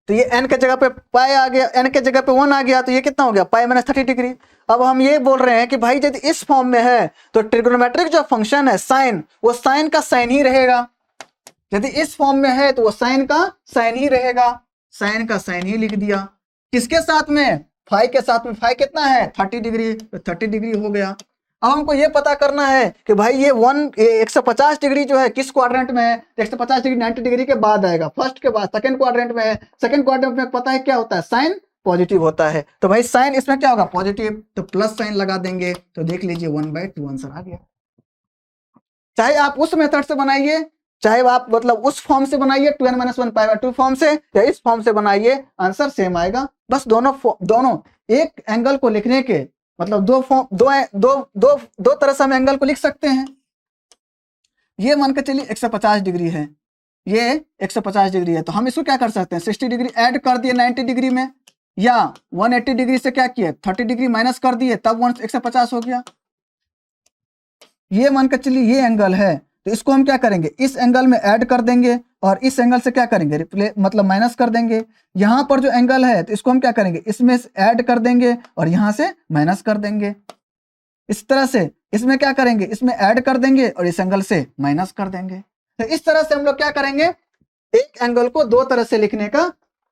तो ये n के जगह पे पाई आ गया, n के जगह पे 1 आ गया, तो ये कितना हो गया पाई माइनस 30 डिग्री। अब हम ये बोल रहे हैं कि भाई यदि इस फॉर्म में है तो ट्रिग्नोमेट्रिक जो फंक्शन है साइन, वो साइन का साइन ही रहेगा। यदि इस फॉर्म में है तो वो साइन का साइन ही रहेगा, साइन का साइन ही लिख दिया। किसके साथ में, फाई के साथ में। फाई कितना है 30 डिग्री, तो 30 डिग्री हो गया। अब हमको ये पता करना है कि भाई ये 150 डिग्री जो है किस क्वाड्रेंट में है। 150 डिग्री 90 डिग्री के बाद आएगा, फर्स्ट के बाद सेकंड क्वाड्रेंट में है। सेकंड क्वाड्रेंट में पता है क्या होता है, साइन पॉजिटिव होता है। तो भाई साइन इसमें क्या होगा पॉजिटिव, तो प्लस साइन लगा देंगे, तो देख लीजिए 1/2 आंसर आ गया। चाहे आप उस मेथड से बनाइए, चाहे आप मतलब उस फॉर्म से बनाइए 2n-1 π/2 फॉर्म से, या इस फॉर्म से बनाइए, आंसर सेम आएगा। बस दोनों एक एंगल को लिखने के मतलब दो तरह से हम एंगल को लिख सकते हैं। ये मान के चलिए 150 डिग्री है, ये 150 डिग्री है, तो हम इसको क्या कर सकते हैं 60 डिग्री ऐड कर दिए 90 डिग्री में, या 180 डिग्री से क्या किया 30 डिग्री माइनस कर दिए, तब 150 हो गया। ये मान के चलिए ये एंगल है, तो इसको हम क्या करेंगे इस एंगल में ऐड कर देंगे, और इस एंगल से क्या करेंगे मतलब माइनस कर देंगे। यहाँ पर जो एंगल है तो इसको हम क्या करेंगे इसमें ऐड कर देंगे और यहाँ से माइनस कर देंगे। इस तरह से इसमें क्या करेंगे इसमें ऐड कर देंगे और इस एंगल से माइनस कर देंगे। तो इस तरह से हम लोग क्या करेंगे, एक एंगल को दो तरह से लिखने का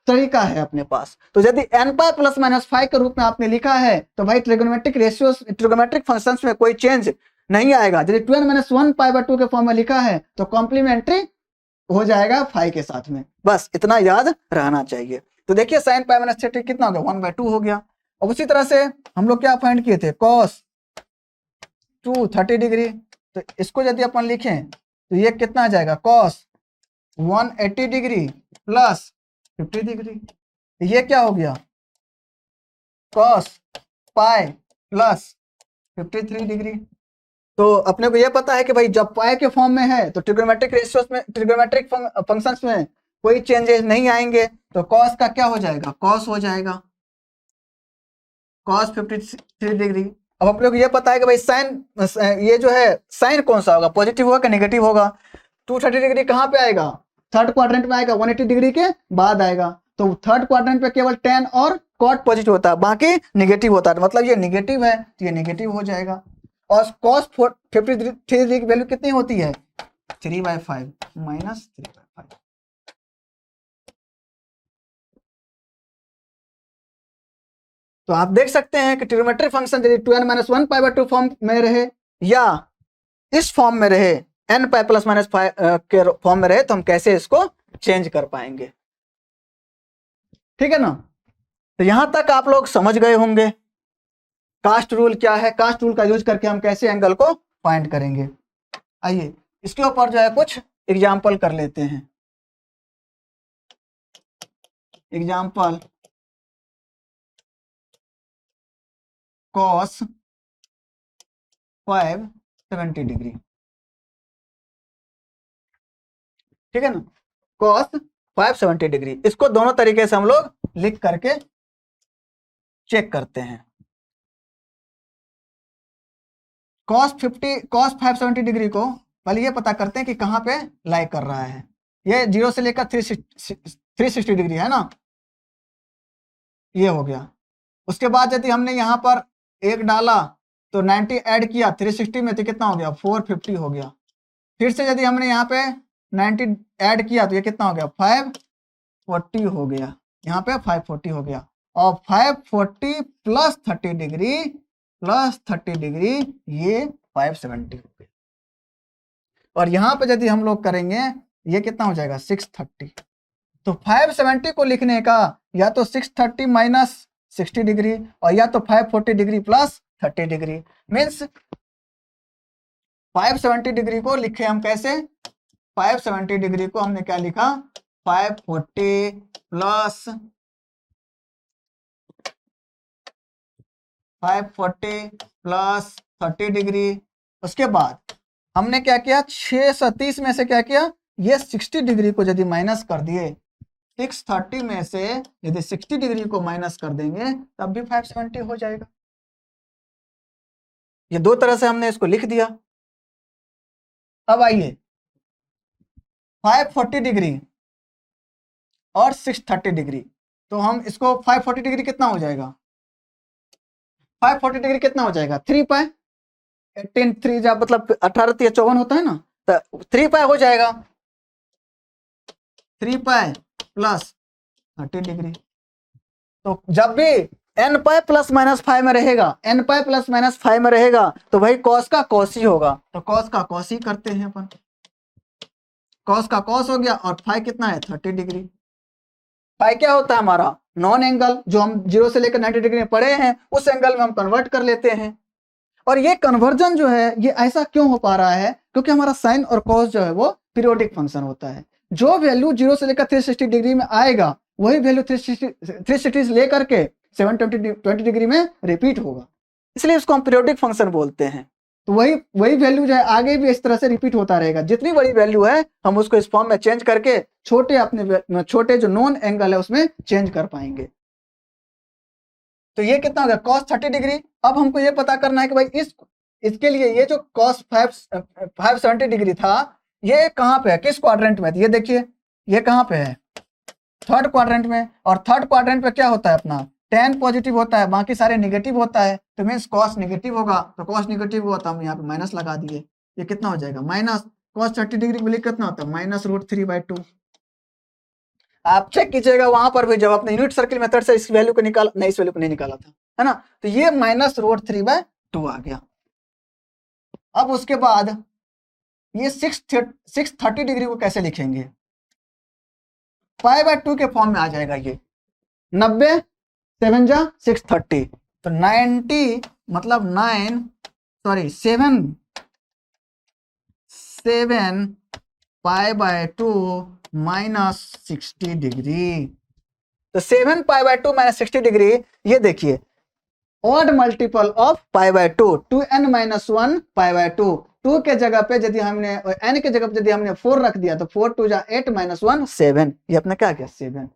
तरीका है अपने पास। तो यदि n पाई प्लस माइनस 5 के रूप में आपने लिखा है तो भाई ट्रिगोनोमेट्रिक रेशियो ट्रिगोनोमेट्रिक फंक्शंस में कोई चेंज नहीं आएगा। यदि 2n-1 π/2 के फॉर्म में लिखा है तो कॉम्प्लीमेंट्री हो जाएगा 5 के साथ में, बस इतना याद रहना चाहिए। तो देखिए साइन पाई माइनस 30 कितना हो गया 1/2 हो गया। अब उसी तरह से हम लोग क्या फाइंड किए थे कॉस 30 डिग्री, तो इसको यदि अपन लिखें तो ये कितना आ जाएगा कॉस 180 डिग्री प्लस 50 डिग्री, ये क्या हो गया कॉस पाई प्लस 53 डिग्री। तो अपने को ये पता है कि भाई जब पाई के फॉर्म में है तो ट्रिगोनोमेट्रिक रेशियोस में ट्रिगोनोमेट्रिक फंक्शंस में कोई चेंजेस नहीं आएंगे, तो कॉस का क्या हो जाएगा कॉस हो जाएगा कॉस 53 डिग्री। अब आप लोग को ये पता है कि भाई साइन ये जो है साइन कौन सा होगा पॉजिटिव होगा कि नेगेटिव होगा। 230 डिग्री कहाँ पे आएगा थर्ड क्वाड्रेंट में आएगा, 180 डिग्री के बाद आएगा। तो थर्ड क्वाड्रेंट पे केवल tan और cot पॉजिटिव होता है, बाकी नेगेटिव होता है, मतलब ये नेगेटिव है तो ये नेगेटिव हो जाएगा। और cos 53 डिग्री की वैल्यू कितनी होती है 3/5 माइनस 3/5। तो आप देख सकते हैं कि ट्रिग्नोमेट्रिक फंक्शन यदि 2n-1 π/2 फॉर्म में रहे या इस फॉर्म में रहे n पाई प्लस माइनस 5 के फॉर्म में रहे तो हम कैसे इसको चेंज कर पाएंगे। ठीक है ना, तो यहां तक आप लोग समझ गए होंगे कास्ट रूल क्या है, कास्ट रूल का यूज करके हम कैसे एंगल को फाइंड करेंगे। आइए इसके ऊपर जो है कुछ एग्जाम्पल कर लेते हैं। एग्जाम्पल cos 570 डिग्री, ठीक है ना cos 570 डिग्री, इसको दोनों तरीके से हम लोग लिख करके चेक करते हैं। cos 570 डिग्री को पहले ये पता करते हैं कि कहां पे लाई कर रहा है। ये 0 से लेकर 360 डिग्री है ना, ये हो गया। उसके बाद यदि हमने यहाँ पर एक डाला तो 90 ऐड किया 360 में तो कितना हो गया 450 हो गया। फिर से यदि हमने यहाँ पे 90 ऐड किया तो ये कितना हो गया 540 हो गया, यहाँ पे 540 हो गया। और 540 प्लस 30 डिग्री ये 570 हो गया। और यहाँ पे यदि हम लोग करेंगे ये कितना हो जाएगा 630। तो 570 को लिखने का या तो 630 माइनस 60 डिग्री और या तो 540 degree plus 30 degree, means 570 degree को लिखे हम कैसे 570 डिग्री को हमने क्या लिखा 540 प्लस 30 डिग्री। उसके बाद हमने क्या किया 630 में से क्या किया ये 60 डिग्री को यदि माइनस कर दिए 630 में से यदि 60 डिग्री को माइनस कर देंगे तब भी 570 हो जाएगा। ये दो तरह से हमने इसको लिख दिया। अब आइए 540 डिग्री और 630 डिग्री, तो हम इसको 540 डिग्री कितना हो जाएगा, 540 डिग्री कितना हो जाएगा 3 पाई 18 3 जब मतलब 18 3 54 होता है ना, तो 3 पाई हो जाएगा, 3 पाई प्लस 30 डिग्री। तो जब भी n पाई प्लस माइनस 5 में रहेगा, n पाई प्लस माइनस 5 में रहेगा तो भाई cos का cos ही होगा, तो cos का cos ही करते हैं अपन। cos का cos हो गया और फाई कितना है 30 डिग्री। फाई क्या होता है हमारा नॉन एंगल, जो हम 0 से लेकर 90 डिग्री में पढ़े हैं उस एंगल में हम कन्वर्ट कर लेते हैं। और ये कन्वर्जन जो है ये ऐसा क्यों हो पा रहा है, क्योंकि हमारा साइन और कॉस जो है वो पीरियोडिक फंक्शन होता है। जो वैल्यू 0 से लेकर 360 डिग्री में आएगा वही वैल्यू 360 लेकर के 720 डिग्री में रिपीट होगा, इसलिए इसको हम पीरियोडिक फंक्शन बोलते हैं। तो वही वैल्यू जो है आगे भी इस तरह से रिपीट होता रहेगा। जितनी बड़ी वैल्यू है हम उसको इस फॉर्म में चेंज करके छोटे जो नॉन एंगल है उसमें चेंज कर पाएंगे। तो ये कितना हो गया cos 30 डिग्री। अब हमको ये पता करना है कि भाई इसके लिए ये जो cos 570 डिग्री था ये कहाँ पे है, किस क्वाड्रेंट में, ये देखिए ये कहाँ पे है, थर्ड क्वाड्रेंट में। और थर्ड क्वाड्रेंट पे क्या होता है अपना tan पॉजिटिव होता है, बाकी सारे निगेटिव होता है, तो मीन्स cos निगेटिव होगा। तो cos निगेटिव हुआ तो हम यहाँ पे माइनस लगा दिए, ये कितना हो जाएगा माइनस cos 30 डिग्री को लिख कितना होता है -√3/2। आप चेक कीजिएगा वहां पर भी जब आपने यूनिट सर्किल मेथड से इस वैल्यू को निकाला, नहीं इस वैल्यू को नहीं निकाला था, है ना, तो ये -√3/2 आ गया। अब उसके बाद ये 630 डिग्री को कैसे लिखेंगे, π/2 के फॉर्म में आ जाएगा। ये 90 7 जा 630, तो 90 मतलब 7 π/2 -60 डिग्री। तो 7 π/2 -60 डिग्री, ये देखिए ऑड मल्टीपल ऑफ π/2 2n - 1 π/2। 2 के जगह पे यदि हमने n के जगह पे यदि हमने 4 रख दिया तो 4 2 जा 8 - 1 7, ये अपना क्या गया 7।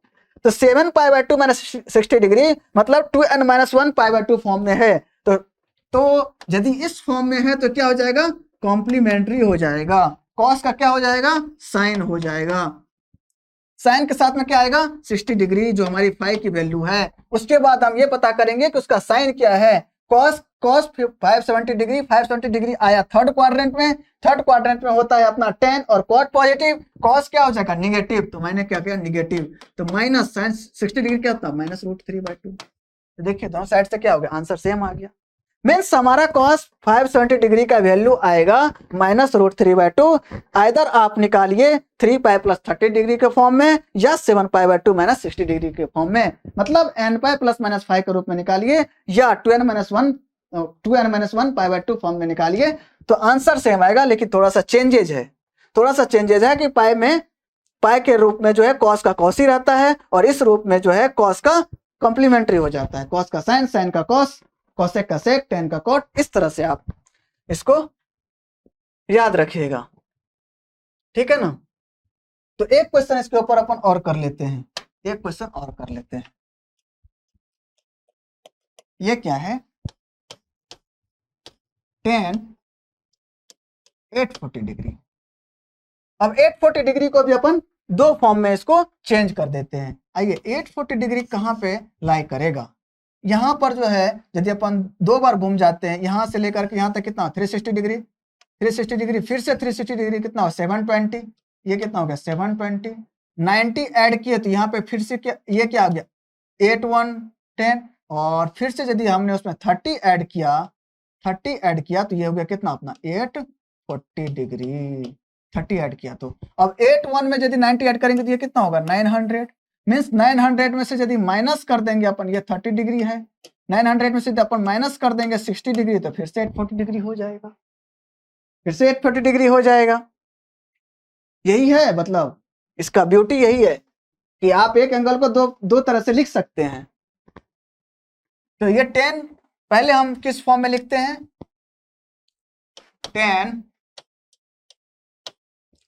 तो 7 π/2 -60 डिग्री मतलब 2n - 1 π/2 फॉर्म में है। तो यदि इस फॉर्म में है तो क्या हो जाएगा कॉम्प्लीमेंट्री हो जाएगा, कॉस का क्या हो जाएगा साइन हो जाएगा। साइन के साथ में क्या आएगा 60 डिग्री जो हमारी फाई की वैल्यू है। उसके बाद हम ये पता करेंगे कि उसका साइन क्या है। कॉस 570 डिग्री, 570 डिग्री आया थर्ड क्वाड्रेंट में, थर्ड क्वाड्रेंट में होता है अपना tan और cot पॉजिटिव, कॉस क्या हो जाएगा निगेटिव, तो मैंने क्या किया निगेटिव, तो माइनस साइन 60 डिग्री क्या होता है -√3/2। तो देखिए दोनों साइड से क्या हो गया आंसर सेम आ गया। मीन्स हमारा cos 570 डिग्री का वैल्यू आएगा -√3/2। आइदर आप निकालिए 3 पाई प्लस 30 डिग्री के फॉर्म में या 7 π/2 -60 डिग्री के फॉर्म में, मतलब n पाई प्लस माइनस 5 के रूप में निकालिए या 2n - 1 π/2 फॉर्म में निकालिए, तो आंसर सेम आएगा। लेकिन थोड़ा सा चेंजेज है कि पाई के रूप में जो है cos का cos ही रहता है और इस रूप में जो है cos का कॉम्प्लीमेंट्री हो जाता है, cos का साइन, साइन का cos, कोसेक का सेक, टेन का कोट। इस तरह से आप इसको याद रखिएगा, ठीक है ना। तो एक क्वेश्चन इसके ऊपर अपन और कर लेते हैं, ये क्या है tan 840 डिग्री। अब 840 डिग्री को भी अपन दो फॉर्म में इसको चेंज कर देते हैं। आइए 840 डिग्री कहां पे लाई करेगा, यहां पर जो है यदि अपन दो बार घूम जाते हैं यहां से लेकर के यहां तक कितना 360 डिग्री, 360 डिग्री फिर से 360 डिग्री कितना हो 720, ये कितना हो गया 720, 90 ऐड किए तो यहाँ पे फिर से क्या ये क्या आ गया 8110, और फिर से यदि हमने उसमें 30 ऐड किया तो ये हो गया कितना अपना 840 डिग्री, 30 ऐड किया तो। अब 81 में यदि 90 ऐड करेंगे तो ये कितना होगा 900, मीन्स 900 में से यदि माइनस कर देंगे अपन, ये 30 डिग्री है, 900 में से यदि अपन माइनस कर देंगे 60 डिग्री तो फिर से 840 डिग्री हो जाएगा, फिर से 840 डिग्री हो जाएगा। यही है मतलब इसका ब्यूटी यही है कि आप एक एंगल को दो तरह से लिख सकते हैं। तो ये 10 पहले हम किस फॉर्म में लिखते हैं, 10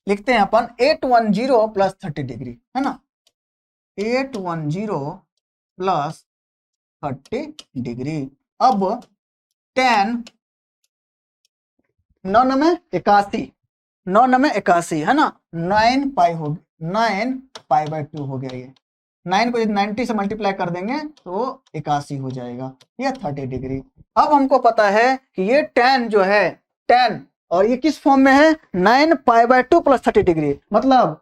लिखते हैं अपन 810 प्लस 30 डिग्री, है ना। 810 प्लस 30 डिग्री। अब 10 9 में 81, 9 में 81 है ना, 9 पाई हो 9 पाई बाय 2 हो गया। ये 9 को 90 से मल्टीप्लाई कर देंगे तो 81 हो जाएगा, ये 30 डिग्री। अब हमको पता है कि ये 10 जो है 10 और ये किस फॉर्म में है, 9 पाई बाय 2 प्लस 30 डिग्री, मतलब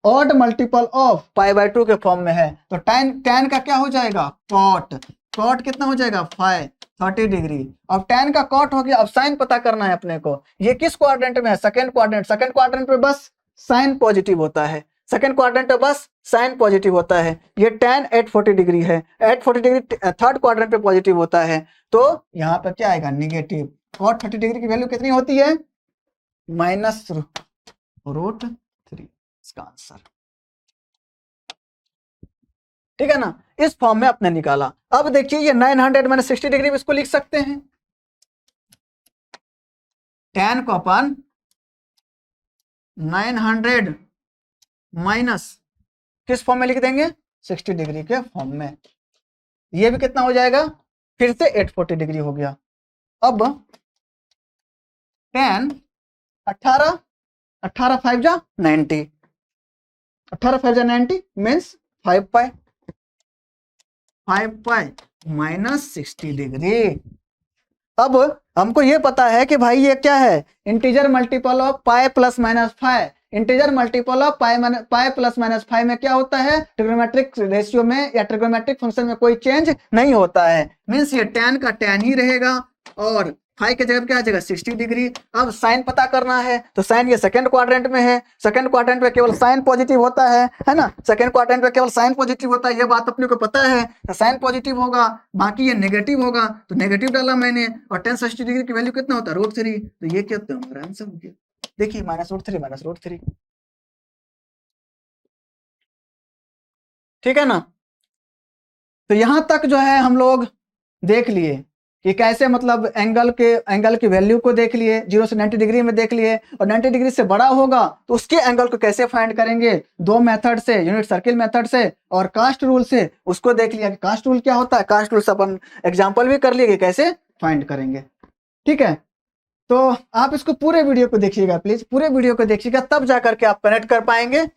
odd multiple of pi by 2 के फॉर्म में है। तो tan का क्या हो जाएगा, कॉट कितना हो जाएगा 5, 30 डिग्री। अब tan का कॉट हो गया। अब साइन पता करना है अपने को, ये किस क्वाड्रेंट में है, सेकंड क्वाड्रेंट। सेकंड क्वाड्रेंट पे बस साइन पॉजिटिव होता है, सेकंड क्वाड्रेंट पे बस साइन पॉजिटिव होता है। ये tan 840 डिग्री है, 840 डिग्री थर्ड क्वाड्रेंट पे पॉजिटिव होता है, तो यहाँ पे क्या आएगा निगेटिव। कॉट 30 डिग्री की वैल्यू कितनी होती है, -√3, इसका आंसर। ठीक है ना, इस फॉर्म में आपने निकाला। अब देखिए ये 900 माइनस 60 डिग्री में इसको लिख सकते हैं, tan को अपन 900 माइनस किस फॉर्म में लिख देंगे, 60 डिग्री के फॉर्म में। ये भी कितना हो जाएगा, फिर से 840 डिग्री हो गया। अब tan 18 5 जा 90, 18 5 जा 90 मीन्स 5 पाई माइनस 60 डिग्री। अब हमको ये पता है कि भाई ये क्या है, integer multiple of pi plus minus 5। Integer multiple of pi plus minus 5 में क्या होता है, ट्रिग्नोमेट्रिक रेशियो में या ट्रिग्नोमेट्रिक फंक्शन में कोई चेंज नहीं होता है, मीन्स ये tan का tan ही रहेगा और 5 के जगह क्या आ जाएगा 60 डिग्री। अब साइन पता करना है, तो साइन ये सेकंड क्वाड्रेंट में है, सेकंड क्वाड्रेंट में केवल साइन पॉजिटिव होता है ना, सेकंड क्वाड्रेंट में केवल साइन पॉजिटिव होता है, ये बात अपने को पता है। तो साइन पॉजिटिव होगा, बाकी ये नेगेटिव होगा, तो नेगेटिव डाला मैंने, और tan 60 डिग्री की वैल्यू कितना होता है √3, तो ये क्या होता है हमारा आंसर हो गया। देखिए -√3 ठीक है ना। तो यहां तक जो है हम लोग देख लिए कि कैसे, मतलब एंगल की वैल्यू को देख लिए, 0 से 90 डिग्री में देख लिए, और 90 डिग्री से बड़ा होगा तो उसके एंगल को कैसे फाइंड करेंगे, दो मेथड से, यूनिट सर्किल मेथड से और कास्ट रूल से, उसको देख लिया कि कास्ट रूल क्या होता है। कास्ट रूल से अपन एग्जांपल भी कर लिए कि कैसे फाइंड करेंगे। ठीक है, तो आप इसको पूरे वीडियो को देखिएगा, प्लीज पूरे वीडियो को देखिएगा, तब जाकर के आप कनेक्ट कर पाएंगे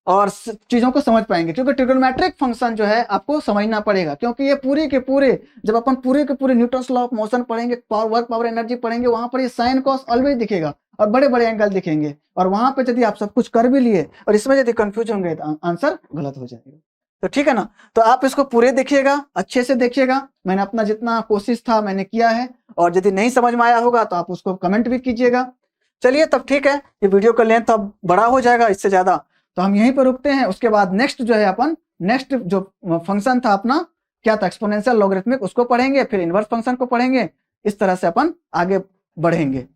और चीजों को समझ पाएंगे। क्योंकि ट्रिग्नोमेट्रिक फंक्शन जो है आपको समझना पड़ेगा, क्योंकि ये पूरे के पूरे, जब अपन पूरे के पूरे न्यूटन्स लॉ ऑफ मोशन पढ़ेंगे, वर्क पावर एनर्जी पढ़ेंगे, वहां पर ये साइन कॉस ऑलवेज दिखेगा और बड़े बड़े एंगल दिखेंगे, और वहां पे यदि आप सब कुछ कर भी लिए और इसमें यदि कंफ्यूज होंगे तो आंसर गलत हो जाएगा। तो ठीक है ना, तो आप इसको पूरे देखिएगा, अच्छे से देखिएगा। मैंने अपना जितना कोशिश था मैंने किया है, और यदि नहीं समझ में आया होगा तो आप उसको कमेंट भी कीजिएगा। चलिए तब ठीक है, ये वीडियो का लेंथ अब बड़ा हो जाएगा इससे ज्यादा, तो हम यहीं पर रुकते हैं। उसके बाद नेक्स्ट जो है अपन नेक्स्ट जो फंक्शन था अपना क्या था, एक्सपोनेंशियल लॉगरिथमिक, उसको पढ़ेंगे, फिर इनवर्स फंक्शन को पढ़ेंगे। इस तरह से अपन आगे बढ़ेंगे।